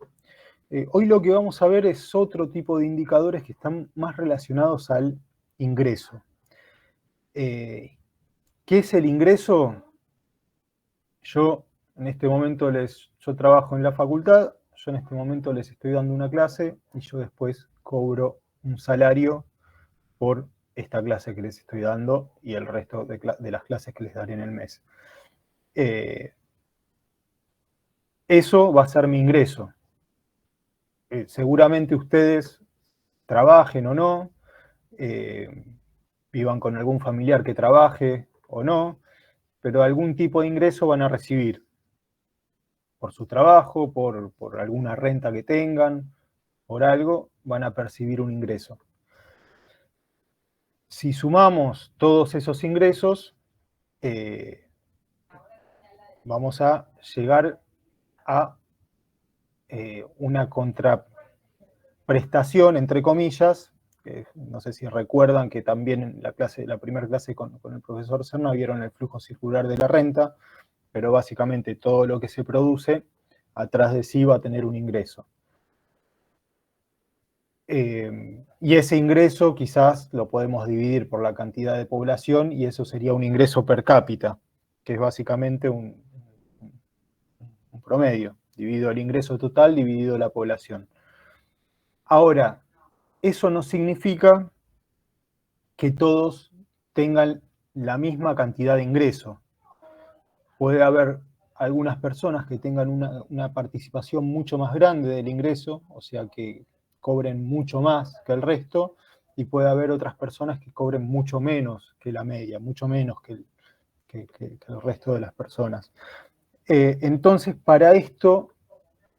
Hoy lo que vamos a ver es otro tipo de indicadores que están más relacionados al ingreso. ¿Qué es el ingreso? Yo en este momento yo trabajo en la facultad, yo en este momento les estoy dando una clase y yo después cobro un salario por esta clase que les estoy dando y el resto de las clases que les daré en el mes. Eso va a ser mi ingreso. Seguramente ustedes trabajen o no, vivan con algún familiar que trabaje o no, pero algún tipo de ingreso van a recibir por su trabajo, por alguna renta que tengan, por algo, van a percibir un ingreso. Si sumamos todos esos ingresos, vamos a llegar a una contraprestación, entre comillas. No sé si recuerdan que también en la primera clase con el profesor Serna vieron el flujo circular de la renta, pero básicamente todo lo que se produce atrás de sí va a tener un ingreso. Y ese ingreso quizás lo podemos dividir por la cantidad de población y eso sería un ingreso per cápita, que es básicamente un promedio, dividido el ingreso total, dividido la población. Ahora, eso no significa que todos tengan la misma cantidad de ingreso. Puede haber algunas personas que tengan una participación mucho más grande del ingreso, o sea que cobren mucho más que el resto, y puede haber otras personas que cobren mucho menos que la media, mucho menos que el resto de las personas. Entonces, para esto,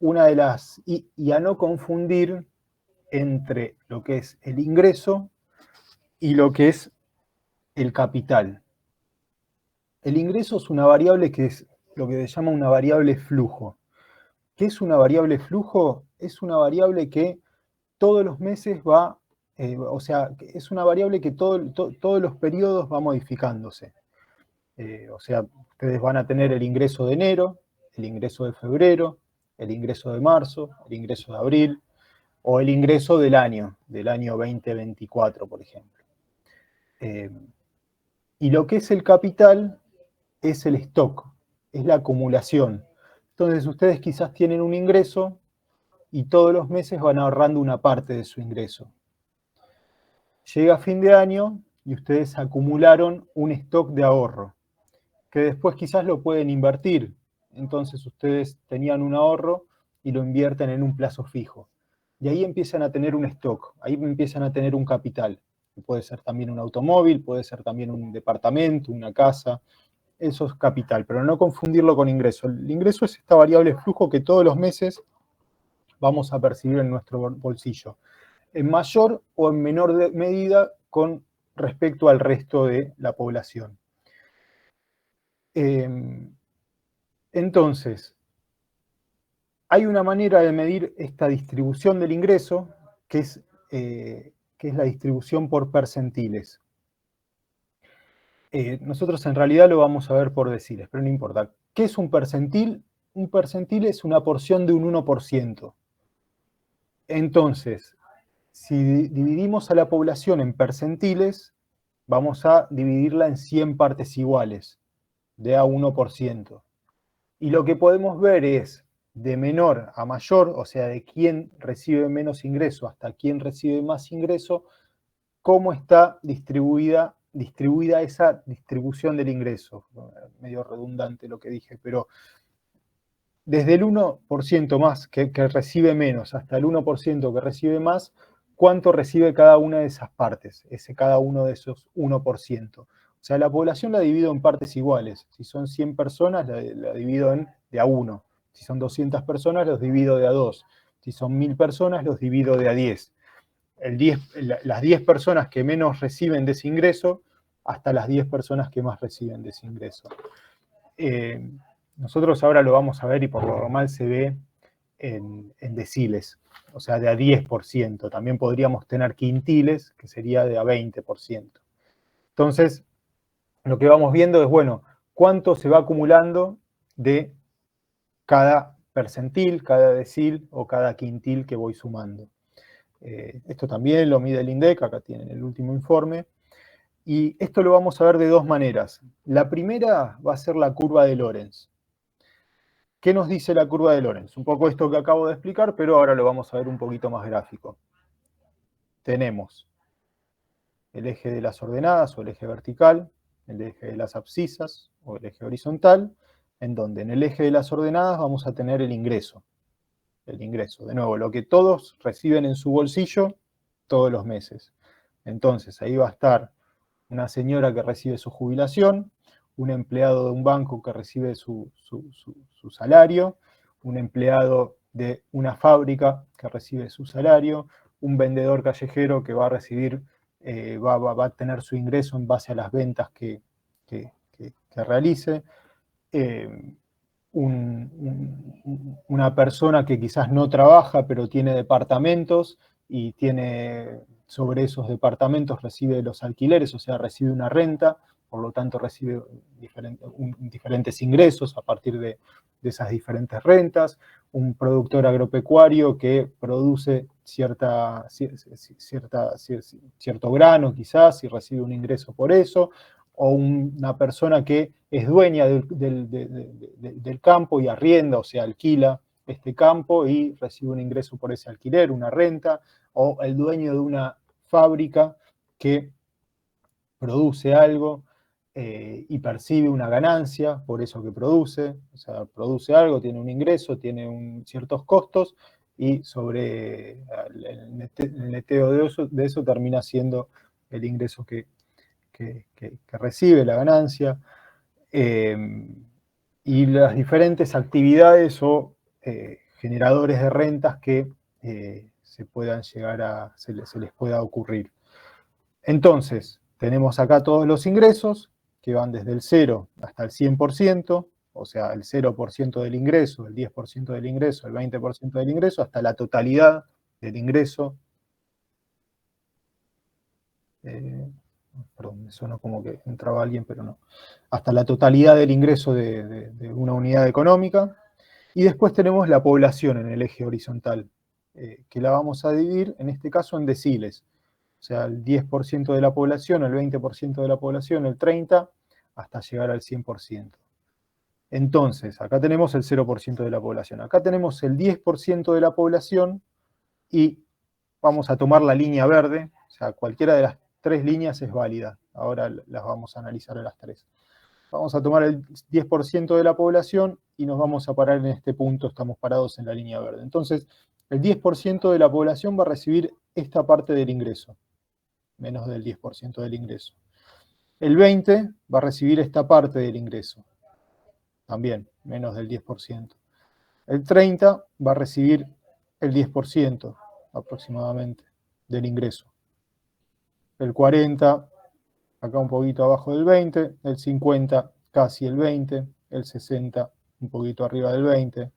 una de las... Y a no confundir entre lo que es el ingreso y lo que es el capital. El ingreso es una variable que es lo que se llama una variable flujo. ¿Qué es una variable flujo? Es una variable que todos los meses va, o sea, es una variable que todos los periodos va modificándose. O sea, ustedes van a tener el ingreso de enero, el ingreso de febrero, el ingreso de marzo, el ingreso de abril, o el ingreso del año 2024, por ejemplo. Y lo que es el capital es el stock, es la acumulación. Entonces ustedes quizás tienen un ingreso y todos los meses van ahorrando una parte de su ingreso. Llega fin de año y ustedes acumularon un stock de ahorro, que después quizás lo pueden invertir. Entonces ustedes tenían un ahorro y lo invierten en un plazo fijo. Y ahí empiezan a tener un stock, ahí empiezan a tener un capital. Puede ser también un automóvil, puede ser también un departamento, una casa. Eso es capital, pero no confundirlo con ingreso. El ingreso es esta variable flujo que todos los meses vamos a percibir en nuestro bolsillo, en mayor o en menor medida con respecto al resto de la población. Entonces, hay una manera de medir esta distribución del ingreso, que es la distribución por percentiles. Nosotros en realidad lo vamos a ver por deciles, pero no importa. ¿Qué es un percentil? Un percentil es una porción de un 1%. Entonces, si dividimos a la población en percentiles, vamos a dividirla en 100 partes iguales, de a 1%. Y lo que podemos ver es de menor a mayor, o sea, de quién recibe menos ingreso hasta quién recibe más ingreso, cómo está distribuida esa distribución del ingreso. Medio redundante lo que dije, pero desde el 1% más que recibe menos hasta el 1% que recibe más, ¿cuánto recibe cada una de esas partes? Cada uno de esos 1%. O sea, la población la divido en partes iguales. Si son 100 personas, la divido de a 1. Si son 200 personas, los divido de a 2. Si son 1000 personas, los divido de a 10. Las 10 personas que menos reciben de ese ingreso, hasta las 10 personas que más reciben de ese ingreso. Nosotros ahora lo vamos a ver y por lo normal se ve en deciles, o sea, de a 10%. También podríamos tener quintiles, que sería de a 20%. Entonces, lo que vamos viendo es, bueno, cuánto se va acumulando de cada percentil, cada decil o cada quintil que voy sumando. Esto también lo mide el INDEC, acá tienen el último informe. Y esto lo vamos a ver de dos maneras. La primera va a ser la curva de Lorenz. ¿Qué nos dice la curva de Lorenz? Un poco esto que acabo de explicar, pero ahora lo vamos a ver un poquito más gráfico. Tenemos el eje de las ordenadas o el eje vertical, el eje de las abscisas o el eje horizontal, en donde en el eje de las ordenadas vamos a tener el ingreso. El ingreso, de nuevo, lo que todos reciben en su bolsillo todos los meses. Entonces, ahí va a estar una señora que recibe su jubilación, un empleado de un banco que recibe su salario, un empleado de una fábrica que recibe su salario, un vendedor callejero que va a recibir, va a tener su ingreso en base a las ventas que realice, una persona que quizás no trabaja pero tiene departamentos y tiene sobre esos departamentos recibe los alquileres, o sea, recibe una renta, por lo tanto recibe diferentes ingresos a partir de esas diferentes rentas, un productor agropecuario que produce cierto grano quizás y recibe un ingreso por eso, o una persona que es dueña del campo y arrienda, o sea, alquila este campo y recibe un ingreso por ese alquiler, una renta, o el dueño de una fábrica que produce algo y percibe una ganancia por eso que produce, o sea, produce algo, tiene un ingreso, tiene ciertos costos y sobre el neteo de eso termina siendo el ingreso que recibe, la ganancia, y las diferentes actividades o generadores de rentas que se les pueda ocurrir. Entonces, tenemos acá todos los ingresos que van desde el 0 hasta el 100%, o sea, el 0% del ingreso, el 10% del ingreso, el 20% del ingreso, hasta la totalidad del ingreso. Perdón, me sonó como que entraba alguien, pero no. Hasta la totalidad del ingreso de una unidad económica. Y después tenemos la población en el eje horizontal, que la vamos a dividir, en este caso, en deciles. O sea, el 10% de la población, el 20% de la población, el 30%, hasta llegar al 100%. Entonces, acá tenemos el 0% de la población. Acá tenemos el 10% de la población y vamos a tomar la línea verde, o sea, cualquiera de las tres líneas es válida. Ahora las vamos a analizar a las tres. Vamos a tomar el 10% de la población y nos vamos a parar en este punto, estamos parados en la línea verde. Entonces, el 10% de la población va a recibir esta parte del ingreso, menos del 10% del ingreso. El 20% va a recibir esta parte del ingreso, también menos del 10%. El 30% va a recibir el 10% aproximadamente del ingreso. El 40%, acá un poquito abajo del 20%, el 50% casi el 20%, el 60% un poquito arriba del 20,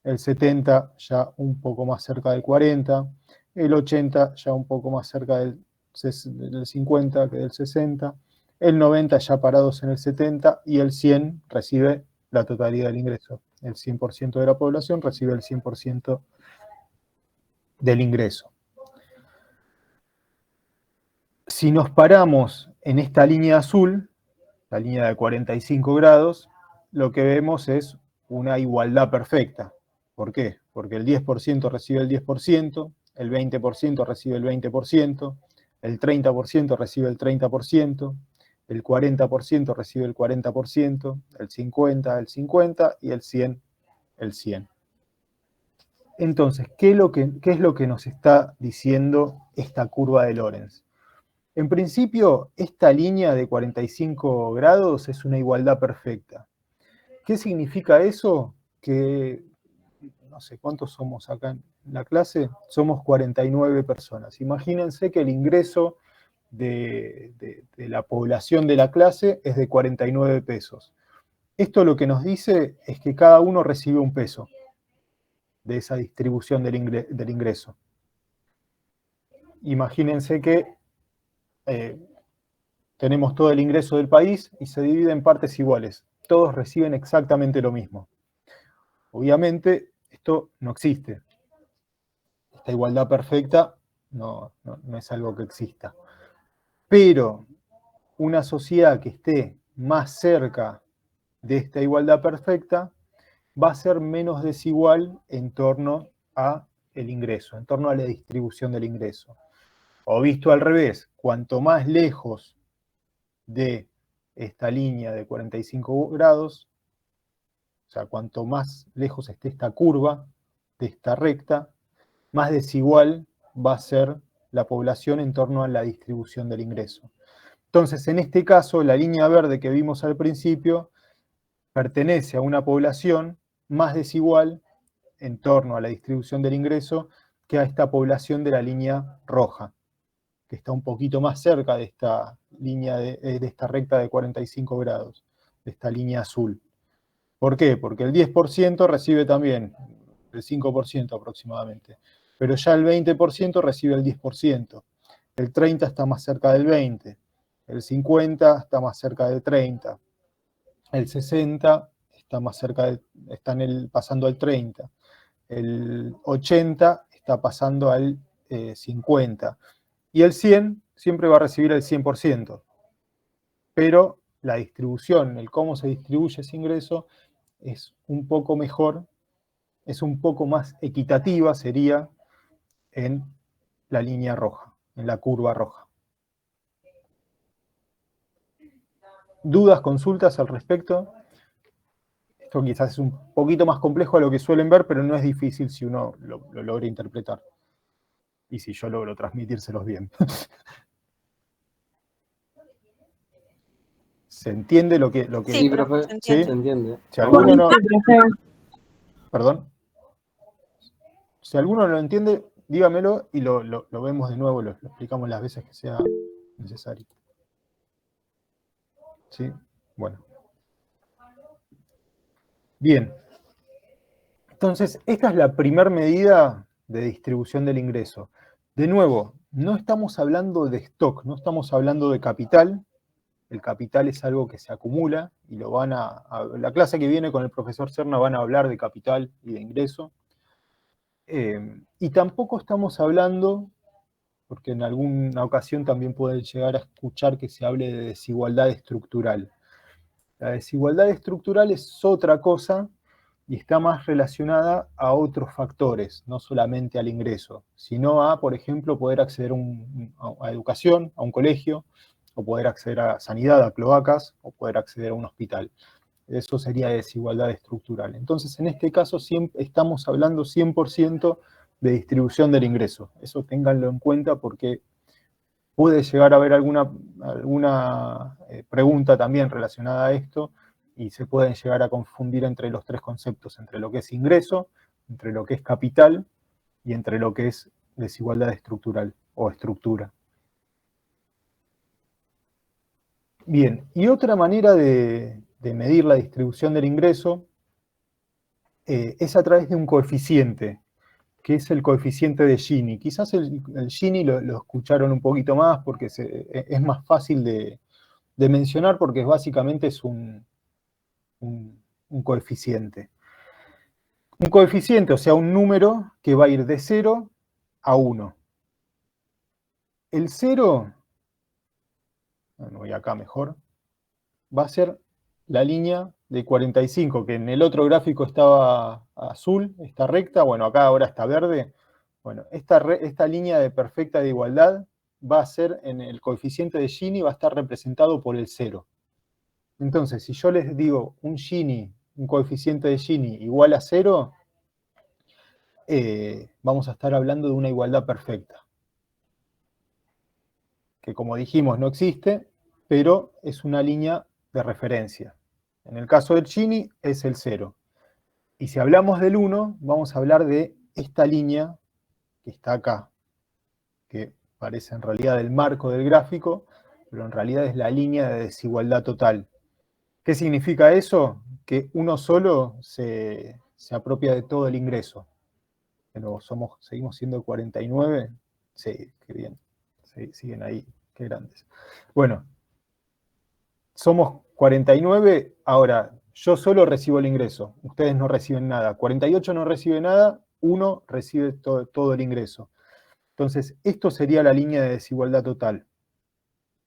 el 70 ya un poco más cerca del 40, el 80 ya un poco más cerca del 50 que del 60, el 90 ya parados en el 70 y el 100 recibe la totalidad del ingreso. El 100% de la población recibe el 100% del ingreso. Si nos paramos en esta línea azul, la línea de 45 grados, lo que vemos es una igualdad perfecta. ¿Por qué? Porque el 10% recibe el 10%, el 20% recibe el 20%, el 30% recibe el 30%, el 40% recibe el 40%, el 50% el 50% y el 100% el 100%. Entonces, ¿qué es lo que nos está diciendo esta curva de Lorenz? En principio, esta línea de 45 grados es una igualdad perfecta. ¿Qué significa eso? Que, no sé, ¿cuántos somos acá en la clase? Somos 49 personas. Imagínense que el ingreso de la población de la clase es de 49 pesos. Esto lo que nos dice es que cada uno recibe un peso de esa distribución del ingreso. Imagínense que tenemos todo el ingreso del país y se divide en partes iguales. Todos reciben exactamente lo mismo. Obviamente, esto no existe. Esta igualdad perfecta no es algo que exista. Pero una sociedad que esté más cerca de esta igualdad perfecta va a ser menos desigual en torno a el ingreso, en torno a la distribución del ingreso. O visto al revés, cuanto más lejos de esta línea de 45 grados, o sea, cuanto más lejos esté esta curva de esta recta, más desigual va a ser la población en torno a la distribución del ingreso. Entonces, en este caso, la línea verde que vimos al principio pertenece a una población más desigual en torno a la distribución del ingreso que a esta población de la línea roja, que está un poquito más cerca de esta línea de esta recta de 45 grados, de esta línea azul. ¿Por qué? Porque el 10% recibe también el 5% aproximadamente, pero ya el 20% recibe el 10%, el 30% está más cerca del 20%, el 50% está más cerca del 30%, el 60% está más cerca pasando al 30%, el 80% está pasando al 50%, y el 100% siempre va a recibir el 100%, pero la distribución, el cómo se distribuye ese ingreso, es un poco mejor, es un poco más equitativa, sería en la línea roja, en la curva roja. ¿Dudas, consultas al respecto? Esto quizás es un poquito más complejo a lo que suelen ver, pero no es difícil si uno lo logra interpretar. Y si yo logro transmitírselos bien. ¿Se entiende lo que... Sí, profe, ¿sí? se entiende. Si alguno no... Perdón. Si alguno no lo entiende, dígamelo y lo vemos de nuevo, lo explicamos las veces que sea necesario. ¿Sí? Bueno. Bien. Entonces, esta es la primera medida de distribución del ingreso. De nuevo, no estamos hablando de stock, no estamos hablando de capital. El capital es algo que se acumula y lo van la clase que viene con el profesor Serna van a hablar de capital y de ingreso. Y tampoco estamos hablando, porque en alguna ocasión también pueden llegar a escuchar que se hable de desigualdad estructural. La desigualdad estructural es otra cosa y está más relacionada a otros factores, no solamente al ingreso, sino a, por ejemplo, poder acceder a educación, a un colegio, o poder acceder a sanidad, a cloacas, o poder acceder a un hospital. Eso sería desigualdad estructural. Entonces, en este caso, estamos hablando 100% de distribución del ingreso. Eso ténganlo en cuenta porque puede llegar a haber alguna pregunta también relacionada a esto y se pueden llegar a confundir entre los tres conceptos, entre lo que es ingreso, entre lo que es capital y entre lo que es desigualdad estructural o estructura. Bien, y otra manera de medir la distribución del ingreso es a través de un coeficiente, que es el coeficiente de Gini. Quizás el Gini lo escucharon un poquito más porque es más fácil de mencionar porque básicamente es un coeficiente. Un coeficiente, o sea, un número que va a ir de 0 a 1. El 0, bueno, voy acá mejor, va a ser la línea de 45, que en el otro gráfico estaba azul, esta recta, bueno, acá ahora está verde. Bueno, esta línea de perfecta de igualdad va a ser, en el coeficiente de Gini, va a estar representado por el 0. Entonces, si yo les digo un coeficiente de Gini igual a 0, vamos a estar hablando de una igualdad perfecta. Que como dijimos no existe, pero es una línea de referencia. En el caso del Gini es el 0. Y si hablamos del 1, vamos a hablar de esta línea que está acá, que parece en realidad el marco del gráfico, pero en realidad es la línea de desigualdad total. ¿Qué significa eso? Que uno solo se apropia de todo el ingreso. Pero seguimos siendo 49. Sí, qué bien. Sí, siguen ahí, qué grandes. Bueno, somos 49, ahora yo solo recibo el ingreso, ustedes no reciben nada. 48 no recibe nada, 1 recibe todo el ingreso. Entonces, esto sería la línea de desigualdad total.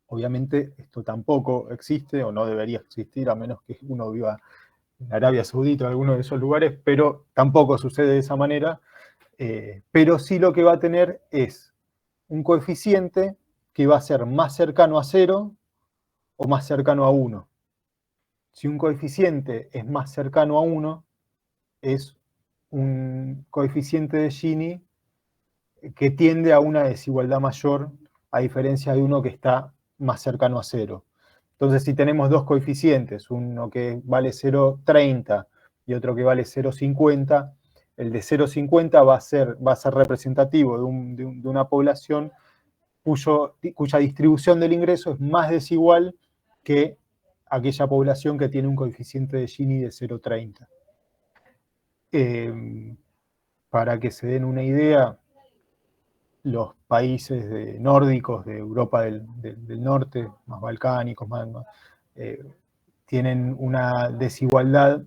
Obviamente, esto tampoco existe, o no debería existir, a menos que uno viva en Arabia Saudita o alguno de esos lugares, pero tampoco sucede de esa manera. Pero sí lo que va a tener es un coeficiente que va a ser más cercano a 0 o más cercano a 1. Si un coeficiente es más cercano a 1, es un coeficiente de Gini que tiende a una desigualdad mayor, a diferencia de uno que está más cercano a 0. Entonces, si tenemos dos coeficientes, uno que vale 0,30 y otro que vale 0,50, el de 0,50 va a ser representativo de una población cuya distribución del ingreso es más desigual que aquella población que tiene un coeficiente de Gini de 0,30. Para que se den una idea, los países nórdicos de Europa del norte, más balcánicos, tienen una desigualdad,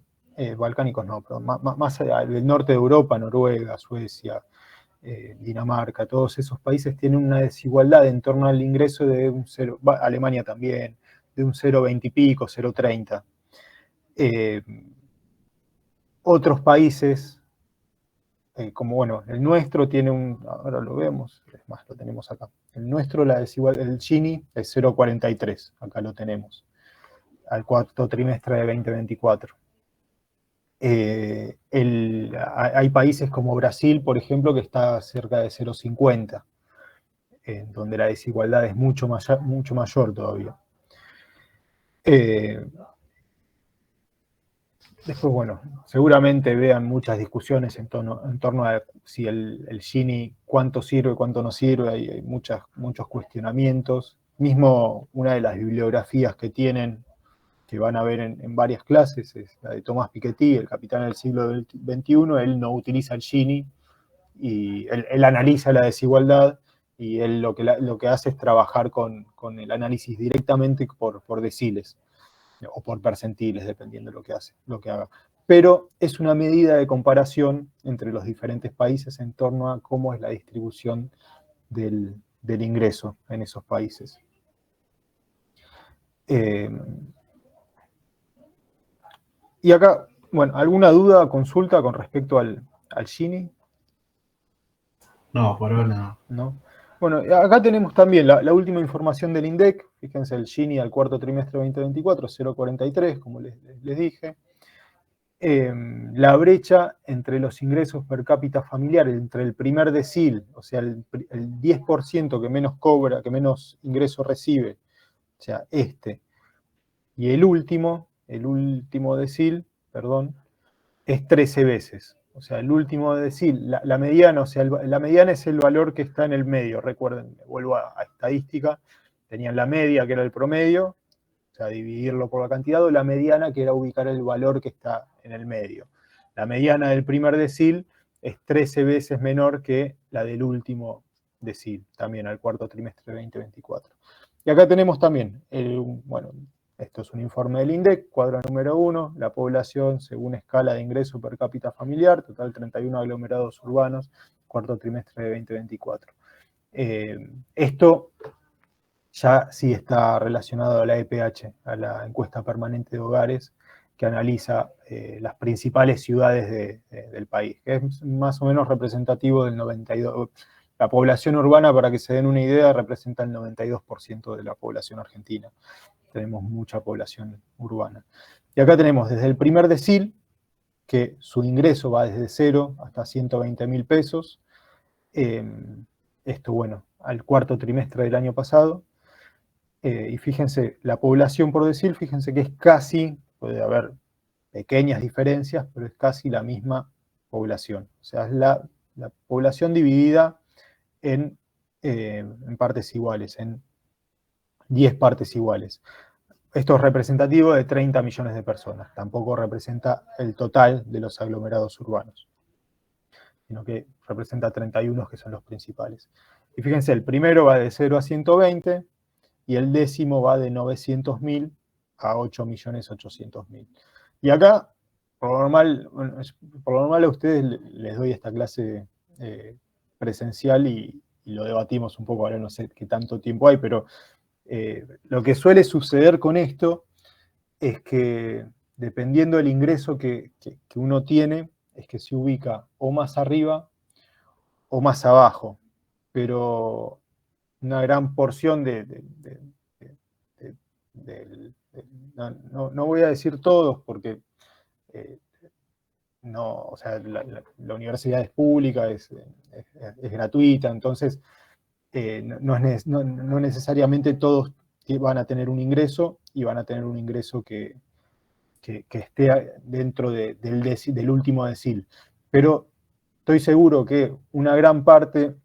balcánicos no, pero más del norte de Europa, Noruega, Suecia, Dinamarca, todos esos países tienen una desigualdad en torno al ingreso de un 0, Alemania también, de un 0,20 y pico, 0,30. Otros países, como bueno, el nuestro tiene ahora lo vemos, es más, lo tenemos acá. El nuestro, el Gini es 0,43, acá lo tenemos, al cuarto trimestre de 2024. Hay países como Brasil, por ejemplo, que está cerca de 0,50, donde la desigualdad es mucho mayor todavía. Después, bueno, seguramente vean muchas discusiones en torno a si el Gini, cuánto sirve, cuánto no sirve, hay muchos cuestionamientos. Mismo una de las bibliografías que tienen, que van a ver en varias clases, es la de Thomas Piketty, el capitán del siglo XXI. Él no utiliza el Gini, y él analiza la desigualdad, y él lo que hace es trabajar con el análisis directamente por deciles, o por percentiles, dependiendo de lo que haga. Pero es una medida de comparación entre los diferentes países en torno a cómo es la distribución del ingreso en esos países. Y acá, bueno, ¿alguna duda o consulta con respecto al Gini? No, por ahora no. Bueno, acá tenemos también la última información del INDEC. Fíjense, el Gini al cuarto trimestre de 2024, 0,43, como les dije. La brecha entre los ingresos per cápita familiar, entre el primer decil, o sea, el 10% que menos cobra, que menos ingreso recibe, o sea, y el último decil, perdón, es 13 veces. O sea, el último decil, la mediana, o sea, la mediana es el valor que está en el medio. Recuerden, vuelvo a estadística, tenían la media, que era el promedio, o sea, dividirlo por la cantidad, o la mediana, que era ubicar el valor que está en el medio. La mediana del primer decil es 13 veces menor que la del último decil, también al cuarto trimestre de 2024. Y acá tenemos también, bueno, esto es un informe del INDEC, cuadro número 1, la población según escala de ingreso per cápita familiar, total 31 aglomerados urbanos, cuarto trimestre de 2024. Esto ya sí está relacionado a la EPH, a la encuesta permanente de hogares, que analiza las principales ciudades del país, que es más o menos representativo del 92%. La población urbana, para que se den una idea, representa el 92% de la población argentina. Tenemos mucha población urbana. Y acá tenemos desde el primer decil, que su ingreso va desde 0 hasta 120.000 pesos. Esto, bueno, al cuarto trimestre del año pasado. Y fíjense, la población por decil, fíjense que es casi, puede haber pequeñas diferencias, pero es casi la misma población. O sea, es la población dividida en partes iguales, en 10 partes iguales. Esto es representativo de 30 millones de personas, tampoco representa el total de los aglomerados urbanos, sino que representa 31 que son los principales. Y fíjense, el primero va de 0 a 120 y el décimo va de 900.000 a 8.800.000. Y acá, por lo normal a ustedes les doy esta clase presencial y lo debatimos un poco, ahora no sé qué tanto tiempo hay, pero lo que suele suceder con esto es que dependiendo del ingreso que uno tiene, es que se ubica o más arriba o más abajo, pero una gran porción no voy a decir todos porque no, o sea, la universidad es pública, es gratuita, entonces no necesariamente todos van a tener un ingreso y van a tener un ingreso que esté dentro del último decil. Pero estoy seguro que una gran parte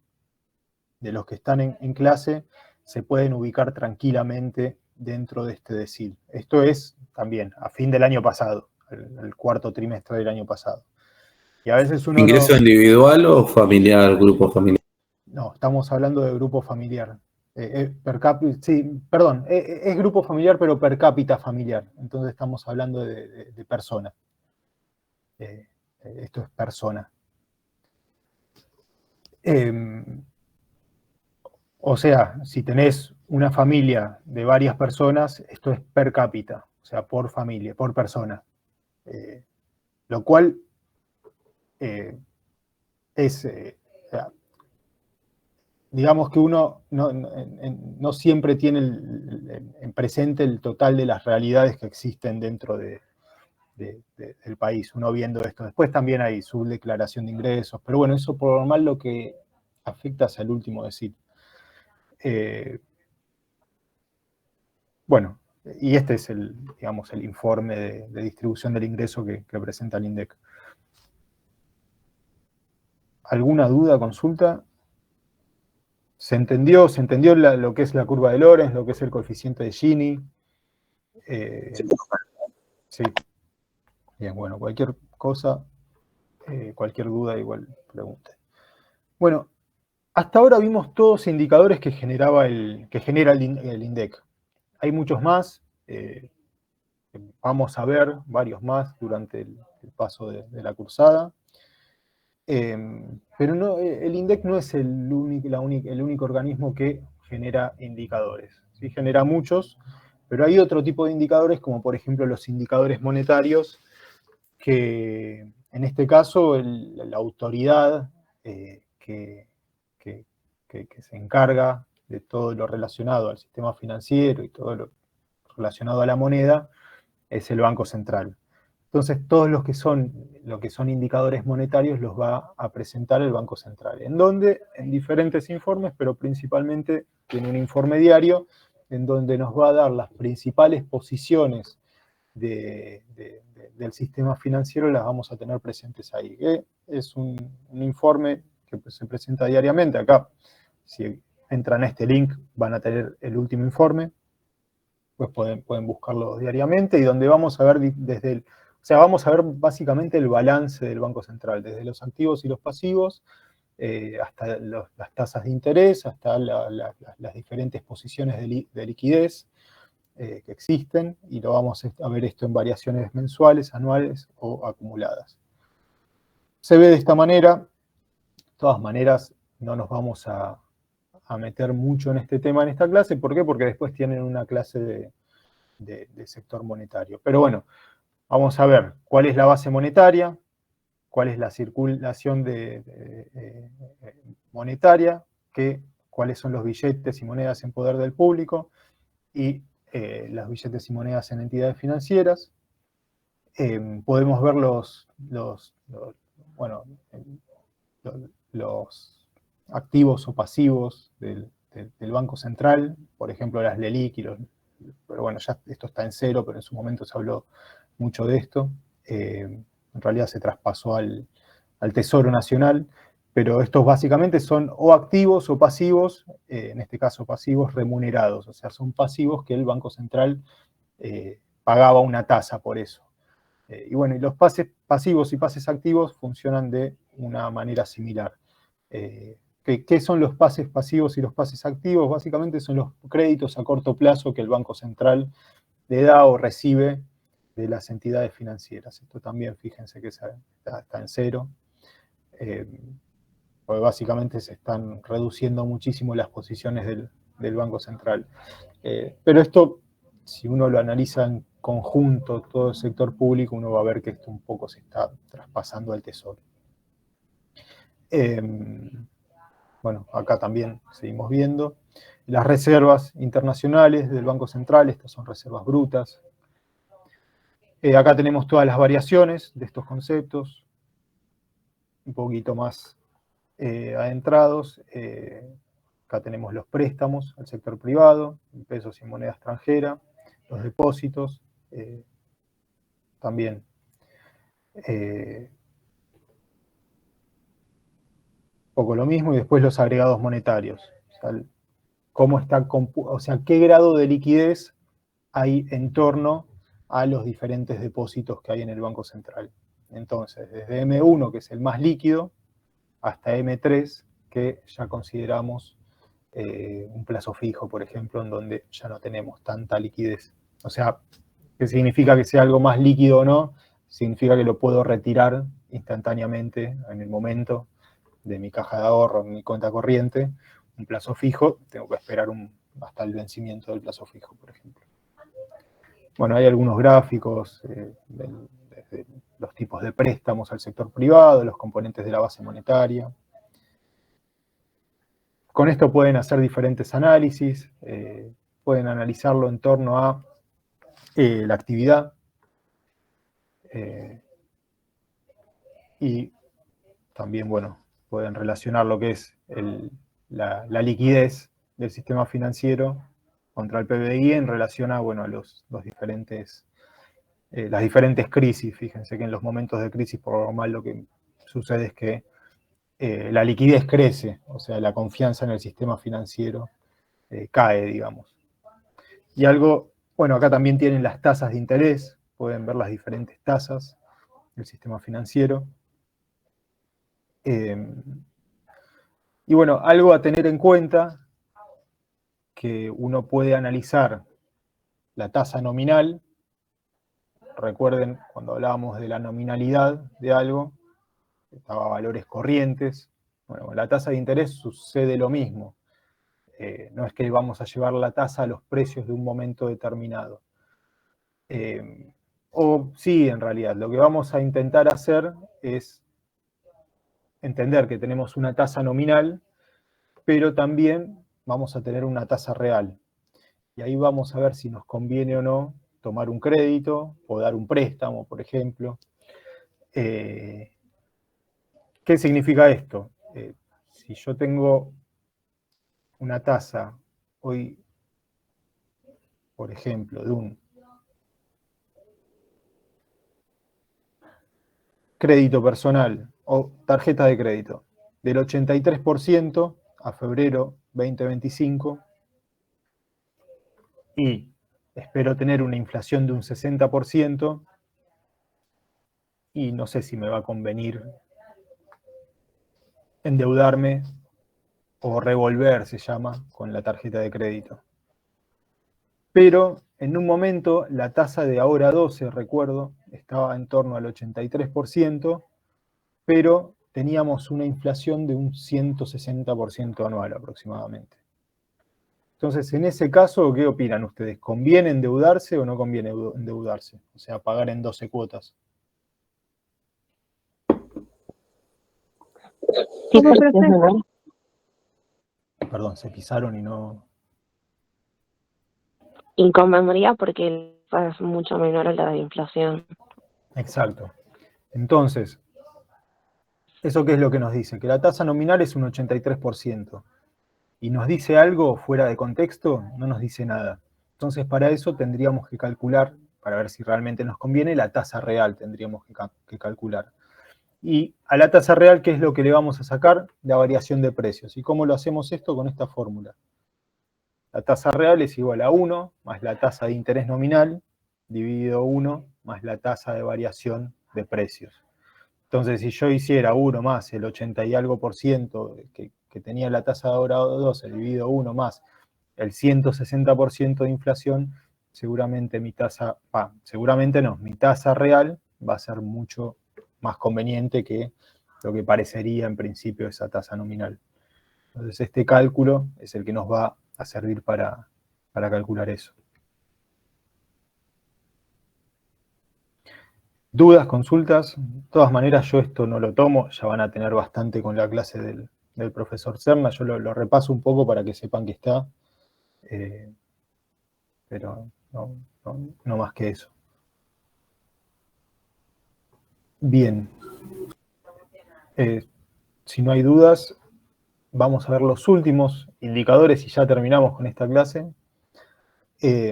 de los que están en clase se pueden ubicar tranquilamente dentro de este decil. Esto es también a fin del año pasado, el cuarto trimestre del año pasado. Y a veces uno ¿Ingreso individual o familiar, grupo familiar? No, estamos hablando de grupo familiar. Per cápita, sí, perdón, es grupo familiar, pero per cápita familiar. Entonces estamos hablando de persona. Esto es persona. O sea, si tenés una familia de varias personas, esto es per cápita, o sea, por familia, por persona. Lo cual es... digamos que uno no siempre tiene en presente el total de las realidades que existen dentro del país, uno viendo esto. Después también hay subdeclaración de ingresos, pero bueno, eso por lo normal lo que afecta es al último decil. Bueno, y este es el informe de distribución del ingreso que presenta el INDEC. ¿Alguna duda, consulta? ¿Se entendió lo que es la curva de Lorenz, lo que es el coeficiente de Gini? Sí. Bien, bueno, cualquier cosa, cualquier duda igual pregunte. Bueno, hasta ahora vimos todos indicadores que genera el INDEC. Hay muchos más, vamos a ver varios más durante el paso de la cursada. Pero no, el INDEC no es el único organismo que genera indicadores. ¿Sí? Genera muchos, pero hay otro tipo de indicadores, como por ejemplo los indicadores monetarios, que en este caso la autoridad que se encarga de todo lo relacionado al sistema financiero y todo lo relacionado a la moneda es el Banco Central. Entonces, todos lo que son indicadores monetarios los va a presentar el Banco Central. ¿En dónde? En diferentes informes, pero principalmente tiene un informe diario en donde nos va a dar las principales posiciones del sistema financiero, las vamos a tener presentes ahí. Es un informe que se presenta diariamente. Acá, si entran a este link, van a tener el último informe. Pues pueden buscarlo diariamente y donde vamos a ver desde sea, vamos a ver básicamente el balance del Banco Central, desde los activos y los pasivos, hasta las tasas de interés, hasta las diferentes posiciones de liquidez que existen, y lo vamos a ver esto en variaciones mensuales, anuales o acumuladas. Se ve de esta manera. De todas maneras, no nos vamos a meter mucho en este tema en esta clase. ¿Por qué? Porque después tienen una clase de sector monetario. Pero bueno, vamos a ver cuál es la base monetaria, cuál es la circulación monetaria, cuáles son los billetes y monedas en poder del público y los billetes y monedas en entidades financieras. Podemos ver los activos o pasivos del Banco Central, por ejemplo las LELIQ, pero bueno, ya esto está en cero, pero en su momento se habló mucho de esto. En realidad se traspasó al Tesoro Nacional, pero estos básicamente son o activos o pasivos, en este caso pasivos remunerados, o sea, son pasivos que el Banco Central pagaba una tasa por eso. Y bueno, y los pases pasivos y pases activos funcionan de una manera similar. ¿Qué son los pases pasivos y los pases activos? Básicamente son los créditos a corto plazo que el Banco Central le da o recibe de las entidades financieras. Esto también, fíjense que está en cero. Porque básicamente se están reduciendo muchísimo las posiciones del Banco Central. Pero esto, si uno lo analiza en conjunto, todo el sector público, uno va a ver que esto un poco se está traspasando al Tesoro. Bueno, acá también seguimos viendo las reservas internacionales del Banco Central. Estas son reservas brutas. Acá tenemos todas las variaciones de estos conceptos, un poquito más adentrados. Acá tenemos los préstamos al sector privado, en pesos y moneda extranjera, los depósitos, también. Un poco lo mismo, y después los agregados monetarios. O sea, qué grado de liquidez hay en torno a los diferentes depósitos que hay en el Banco Central. Entonces, desde M1, que es el más líquido, hasta M3, que ya consideramos un plazo fijo, por ejemplo, en donde ya no tenemos tanta liquidez. O sea, ¿qué significa que sea algo más líquido o no? Significa que lo puedo retirar instantáneamente en el momento de mi caja de ahorro, en mi cuenta corriente. Un plazo fijo, tengo que esperar hasta el vencimiento del plazo fijo, por ejemplo. Bueno, hay algunos gráficos de los tipos de préstamos al sector privado, los componentes de la base monetaria. Con esto pueden hacer diferentes análisis, pueden analizarlo en torno a la actividad y también, bueno, pueden relacionar lo que es la liquidez del sistema financiero contra el PBI en relación a, bueno, a las diferentes crisis. Fíjense que en los momentos de crisis, por lo normal, lo que sucede es que la liquidez crece, o sea, la confianza en el sistema financiero cae, digamos. Y algo, bueno, acá también tienen las tasas de interés, pueden ver las diferentes tasas del sistema financiero. Y bueno, algo a tener en cuenta, que uno puede analizar la tasa nominal. Recuerden, cuando hablábamos de la nominalidad de algo, estaba valores corrientes. Bueno, con la tasa de interés sucede lo mismo. No es que vamos a llevar la tasa a los precios de un momento determinado. O sí, en realidad, lo que vamos a intentar hacer es entender que tenemos una tasa nominal, pero también vamos a tener una tasa real. Y ahí vamos a ver si nos conviene o no tomar un crédito o dar un préstamo, por ejemplo. ¿Qué significa esto? Si yo tengo una tasa hoy, por ejemplo, de un crédito personal o tarjeta de crédito del 83% a febrero 2025, y espero tener una inflación de un 60%, y no sé si me va a convenir endeudarme o revolver, se llama, con la tarjeta de crédito. Pero en un momento la tasa de ahora 12, recuerdo, estaba en torno al 83%, pero teníamos una inflación de un 160% anual aproximadamente. Entonces, en ese caso, ¿qué opinan ustedes? ¿Conviene endeudarse o no conviene endeudarse? O sea, pagar en 12 cuotas. ¿Cómo, profe? Perdón, se pisaron y no... Inconvendría porque el IVA es mucho menor a la de inflación. Exacto. Entonces, ¿eso qué es lo que nos dice? Que la tasa nominal es un 83%. Y nos dice algo fuera de contexto, no nos dice nada. Entonces, para eso tendríamos que calcular, para ver si realmente nos conviene, la tasa real tendríamos que calcular. Y a la tasa real, ¿qué es lo que le vamos a sacar? La variación de precios. ¿Y cómo lo hacemos esto? Con esta fórmula. La tasa real es igual a 1 más la tasa de interés nominal dividido 1 más la tasa de variación de precios. Entonces, si yo hiciera 1 más el 80 y algo por ciento que tenía la tasa de ahora 12 dividido 1 más el 160% de inflación, seguramente mi tasa, seguramente no, mi tasa real va a ser mucho más conveniente que lo que parecería en principio esa tasa nominal. Entonces, este cálculo es el que nos va a servir para calcular eso. ¿Dudas, consultas? De todas maneras, yo esto no lo tomo, ya van a tener bastante con la clase del profesor Serna, yo lo repaso un poco para que sepan que está, pero no más que eso. Bien. Si no hay dudas, vamos a ver los últimos indicadores y ya terminamos con esta clase. Y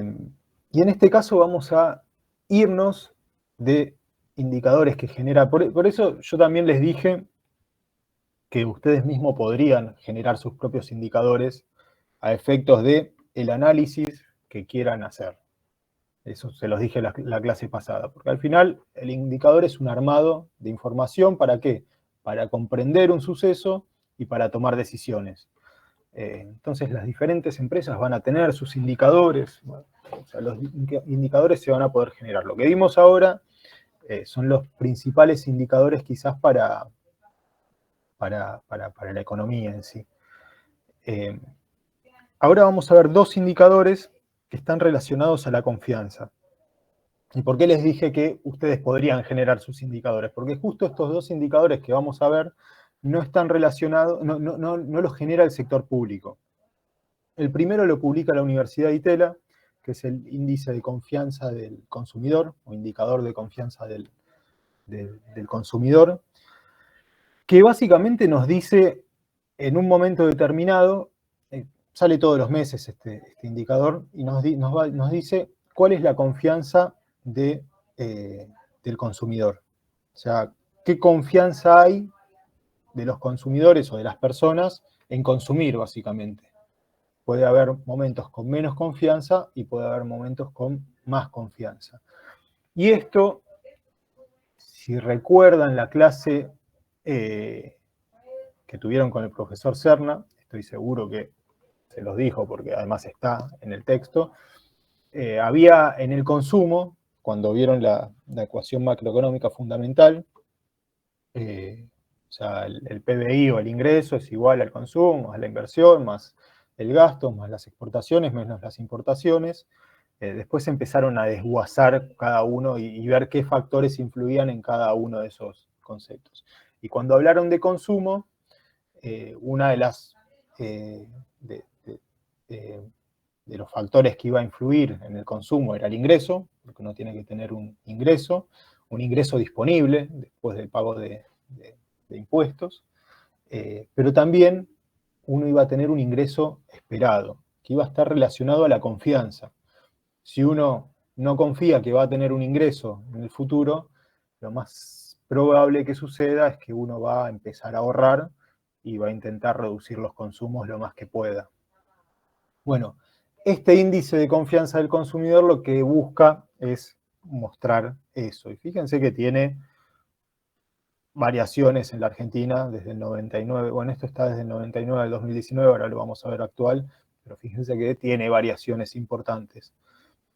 en este caso vamos a irnos de indicadores que genera. Por eso yo también les dije que ustedes mismos podrían generar sus propios indicadores a efectos de el análisis que quieran hacer. Eso se los dije la clase pasada, porque al final el indicador es un armado de información, ¿para qué? Para comprender un suceso y para tomar decisiones. Entonces las diferentes empresas van a tener sus indicadores, bueno, o sea, los indicadores se van a poder generar. Lo que vimos ahora son los principales indicadores quizás para la economía en sí. Ahora vamos a ver dos indicadores que están relacionados a la confianza. ¿Y por qué les dije que ustedes podrían generar sus indicadores? Porque justo estos dos indicadores que vamos a ver no están relacionados, no los genera el sector público. El primero lo publica la Universidad de Itela, que es el índice de confianza del consumidor, o indicador de confianza del consumidor, que básicamente nos dice en un momento determinado, sale todos los meses este indicador, y nos dice cuál es la confianza del consumidor. O sea, qué confianza hay de los consumidores o de las personas en consumir, básicamente. Puede haber momentos con menos confianza y puede haber momentos con más confianza. Y esto, si recuerdan la clase que tuvieron con el profesor Serna, estoy seguro que se los dijo porque además está en el texto, había en el consumo, cuando vieron la ecuación macroeconómica fundamental, o sea, el PBI o el ingreso es igual al consumo, más la inversión, más el gasto, más las exportaciones, menos las importaciones. Después empezaron a desguazar cada uno y ver qué factores influían en cada uno de esos conceptos. Y cuando hablaron de consumo, una de las de los factores que iba a influir en el consumo era el ingreso, porque uno tiene que tener un ingreso disponible después del pago de impuestos, pero también uno iba a tener un ingreso esperado, que iba a estar relacionado a la confianza. Si uno no confía que va a tener un ingreso en el futuro, lo más probable que suceda es que uno va a empezar a ahorrar y va a intentar reducir los consumos lo más que pueda. Bueno, este índice de confianza del consumidor lo que busca es mostrar eso. Y fíjense que tiene variaciones en la Argentina desde el 99, bueno, esto está desde el 99 al 2019, ahora lo vamos a ver actual, pero fíjense que tiene variaciones importantes.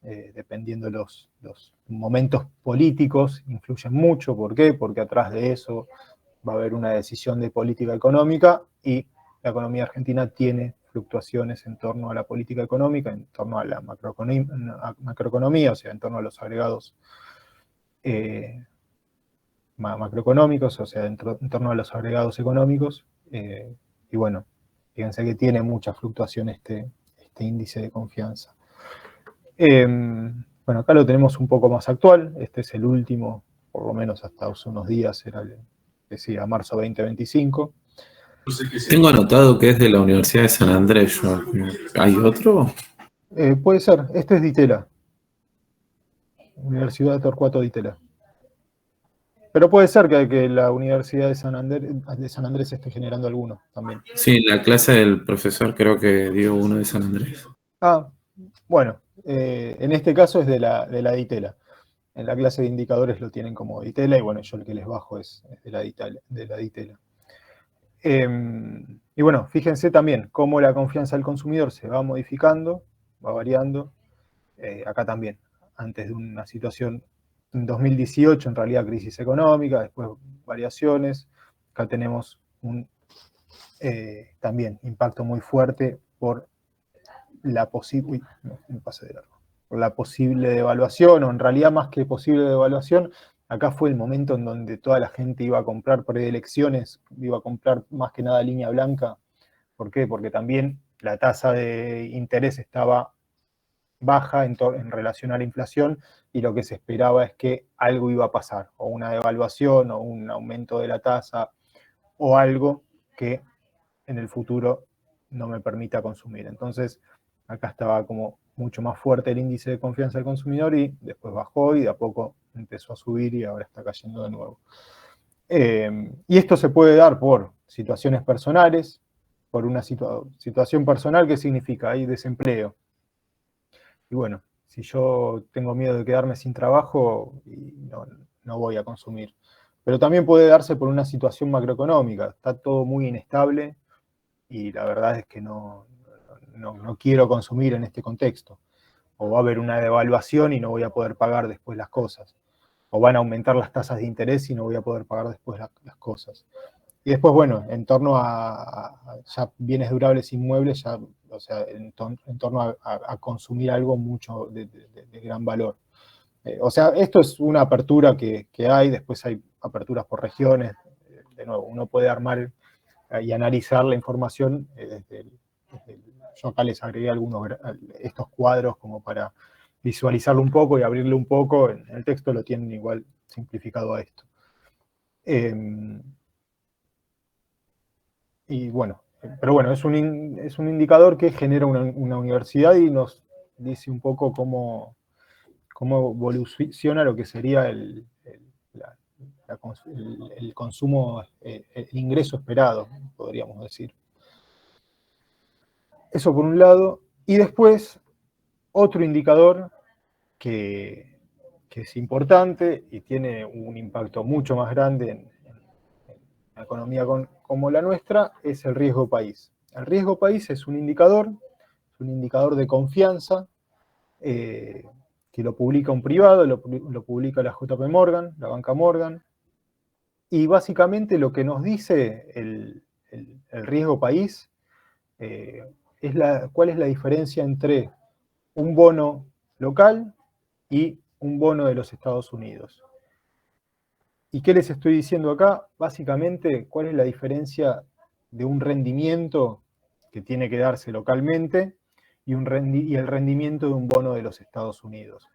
Dependiendo los momentos políticos, influyen mucho. ¿Por qué? Porque atrás de eso va a haber una decisión de política económica y la economía argentina tiene fluctuaciones en torno a la política económica, en torno a la macroeconomía, o sea, en torno a los agregados macroeconómicos, o sea, en torno a los agregados económicos. Y bueno, fíjense que tiene mucha fluctuación este índice de confianza. Bueno, acá lo tenemos un poco más actual. Este es el último, por lo menos hasta hace unos días, era el, decía, marzo 2025. Tengo anotado que es de la Universidad de San Andrés. ¿Hay otro? Puede ser, este es de Itela. Universidad de Torcuato de Itela. Pero puede ser que la Universidad de San Andrés esté generando alguno también. Sí, la clase del profesor creo que dio uno de San Andrés. Ah, bueno, en este caso es de la de Itela. En la clase de indicadores lo tienen como de Itela y bueno, yo el que les bajo es de la de Itela. Y bueno, fíjense también cómo la confianza del consumidor se va modificando, va variando. Acá también, antes de una situación en 2018, en realidad crisis económica, después variaciones. Acá tenemos un también impacto muy fuerte por la posible, por la posible devaluación, o en realidad más que posible devaluación, acá fue el momento en donde toda la gente iba a comprar preelecciones, iba a comprar más que nada línea blanca. ¿Por qué? Porque también la tasa de interés estaba baja en relación a la inflación y lo que se esperaba es que algo iba a pasar, o una devaluación, o un aumento de la tasa, o algo que en el futuro no me permita consumir. Entonces, acá estaba como mucho más fuerte el índice de confianza del consumidor y después bajó y de a poco empezó a subir y ahora está cayendo de nuevo. Y esto se puede dar por situaciones personales, por una situación personal que significa hay desempleo. Y bueno, si yo tengo miedo de quedarme sin trabajo, no voy a consumir. Pero también puede darse por una situación macroeconómica. Está todo muy inestable y la verdad es que no quiero consumir en este contexto. O va a haber una devaluación y no voy a poder pagar después las cosas. O van a aumentar las tasas de interés y no voy a poder pagar después las cosas. Y después, bueno, en torno a ya bienes durables inmuebles, ya, o sea, en torno a consumir algo mucho de gran valor. O sea, esto es una apertura que hay, después hay aperturas por regiones. De nuevo, uno puede armar y analizar la información yo acá les agregué estos cuadros como para visualizarlo un poco y abrirle un poco. En el texto lo tienen igual simplificado a esto. Y bueno, pero bueno, es un indicador que genera una universidad y nos dice un poco cómo evoluciona lo que sería el consumo, el ingreso esperado, podríamos decir. Eso por un lado. Y después, otro indicador que es importante y tiene un impacto mucho más grande en la economía como la nuestra, es el riesgo país. El riesgo país es un indicador de confianza, que lo publica un privado, lo publica la JP Morgan, la banca Morgan, y básicamente lo que nos dice el riesgo país es cuál es la diferencia entre un bono local y un bono de los Estados Unidos. ¿Y qué les estoy diciendo acá? Básicamente, ¿cuál es la diferencia de un rendimiento que tiene que darse localmente y el rendimiento de un bono de los Estados Unidos?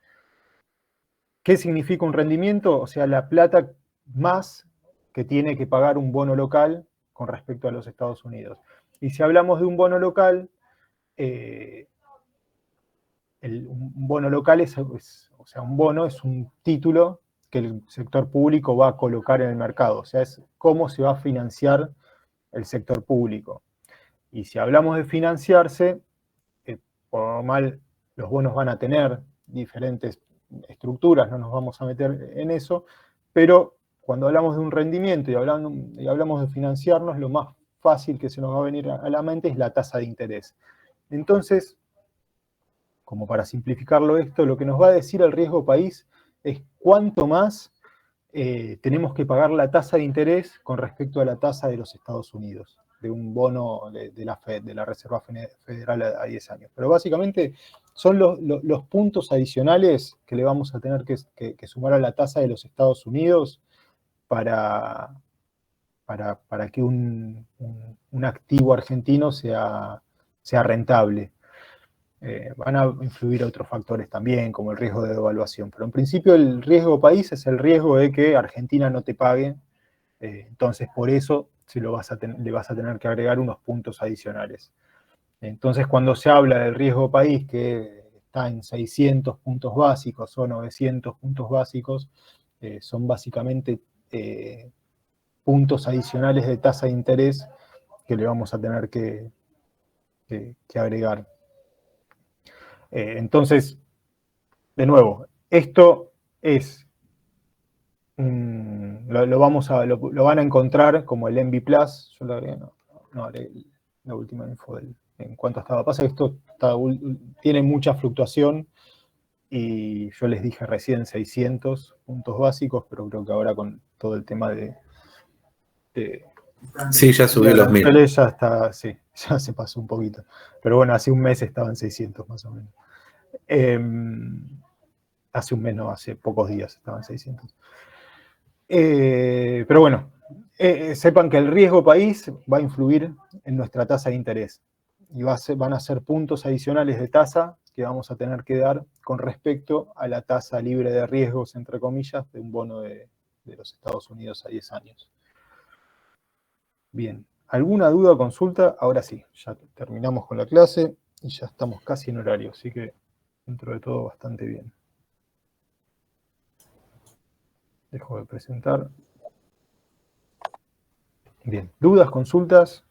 ¿Qué significa un rendimiento? O sea, la plata más que tiene que pagar un bono local con respecto a los Estados Unidos. Y si hablamos de un bono local, un bono local o sea, un bono es un título que el sector público va a colocar en el mercado, o sea, es cómo se va a financiar el sector público. Y si hablamos de financiarse, por normal los bonos van a tener diferentes estructuras, no nos vamos a meter en eso, pero cuando hablamos de un rendimiento y hablamos de financiarnos, lo más fácil que se nos va a venir a la mente es la tasa de interés. Entonces, como para simplificarlo esto, lo que nos va a decir el riesgo país es cuánto más tenemos que pagar la tasa de interés con respecto a la tasa de los Estados Unidos, de un bono de la Fed, de la Reserva Federal a 10 años. Pero básicamente son los puntos adicionales que le vamos a tener que sumar a la tasa de los Estados Unidos para que un activo argentino sea rentable. Van a influir otros factores también, como el riesgo de devaluación, pero en principio el riesgo país es el riesgo de que Argentina no te pague, entonces por eso le vas a tener que agregar unos puntos adicionales. Entonces cuando se habla del riesgo país que está en 600 puntos básicos o 900 puntos básicos, son básicamente puntos adicionales de tasa de interés que le vamos a tener que agregar. Entonces, de nuevo, esto es, lo van a encontrar como el Envy Plus. Yo lo agregué, no haré la última info en cuánto estaba. Pasa que esto tiene mucha fluctuación y yo les dije recién 600 puntos básicos, pero creo que ahora con todo el tema de sí, ya subió los 1000. Ya está, sí, ya se pasó un poquito. Pero bueno, hace un mes estaban 600 más o menos. Hace un mes, no, hace pocos días estaban 600. Pero bueno, sepan que el riesgo país va a influir en nuestra tasa de interés. Y van a ser puntos adicionales de tasa que vamos a tener que dar con respecto a la tasa libre de riesgos, entre comillas, de un bono de los Estados Unidos a 10 años. Bien, ¿alguna duda o consulta? Ahora sí, ya terminamos con la clase y ya estamos casi en horario, así que dentro de todo bastante bien. Dejo de presentar. Bien, ¿dudas, consultas,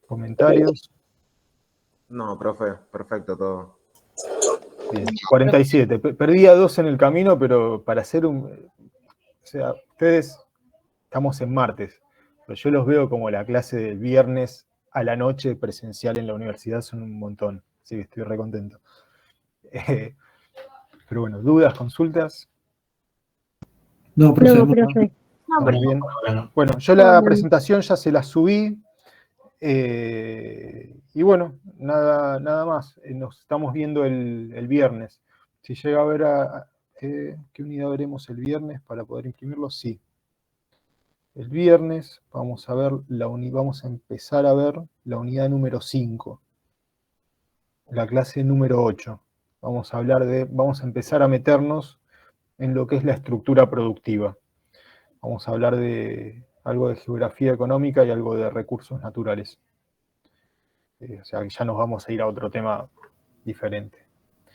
comentarios? No, profe, perfecto todo. Bien, 47. Perdí a 2 en el camino, pero para hacer un... O sea, ustedes, estamos en martes, pero yo los veo como la clase del viernes a la noche presencial en la universidad, son un montón, así que estoy re contento. Pero bueno, ¿dudas, consultas? No, profe. No, profe. ¿Estamos bien? Bueno, yo la presentación ya se la subí. Y bueno, nada más. Nos estamos viendo el viernes. Si llega a ver ¿qué unidad veremos el viernes para poder imprimirlo? Sí. El viernes vamos a empezar a ver la unidad número 5. La clase número 8. Vamos a empezar a meternos en lo que es la estructura productiva. Vamos a hablar de algo de geografía económica y algo de recursos naturales. O sea, que ya nos vamos a ir a otro tema diferente.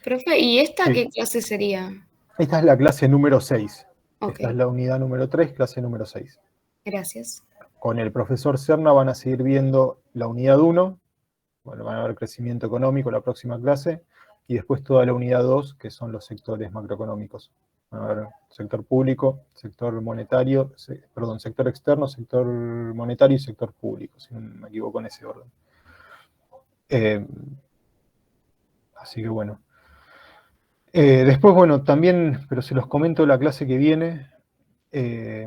Profe, ¿y esta Sí. qué clase sería? Esta es la clase número 6. Ok. Esta es la unidad número 3, clase número 6. Gracias. Con el profesor Serna van a seguir viendo la unidad 1, bueno, van a ver crecimiento económico la próxima clase, y después toda la unidad 2, que son los sectores macroeconómicos. Van a ver sector público, sector monetario, sector externo, sector monetario y sector público, si no me equivoco en ese orden. Así que bueno. Después, bueno, también, pero se los comento la clase que viene,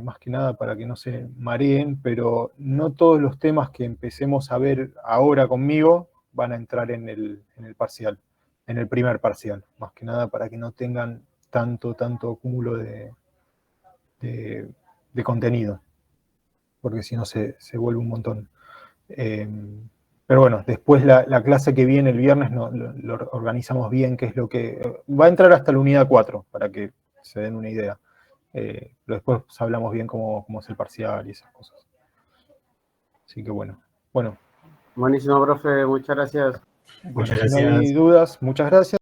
más que nada para que no se mareen, pero no todos los temas que empecemos a ver ahora conmigo van a entrar en el parcial, en el primer parcial, más que nada para que no tengan tanto cúmulo de contenido, porque si no se vuelve un montón. Pero bueno, después la clase que viene el viernes lo organizamos bien, que es lo que... va a entrar hasta la unidad 4, para que se den una idea. Pero después hablamos bien cómo es el parcial y esas cosas. Así que bueno. Buenísimo, profe, muchas gracias. Bueno, si no hay dudas, muchas gracias.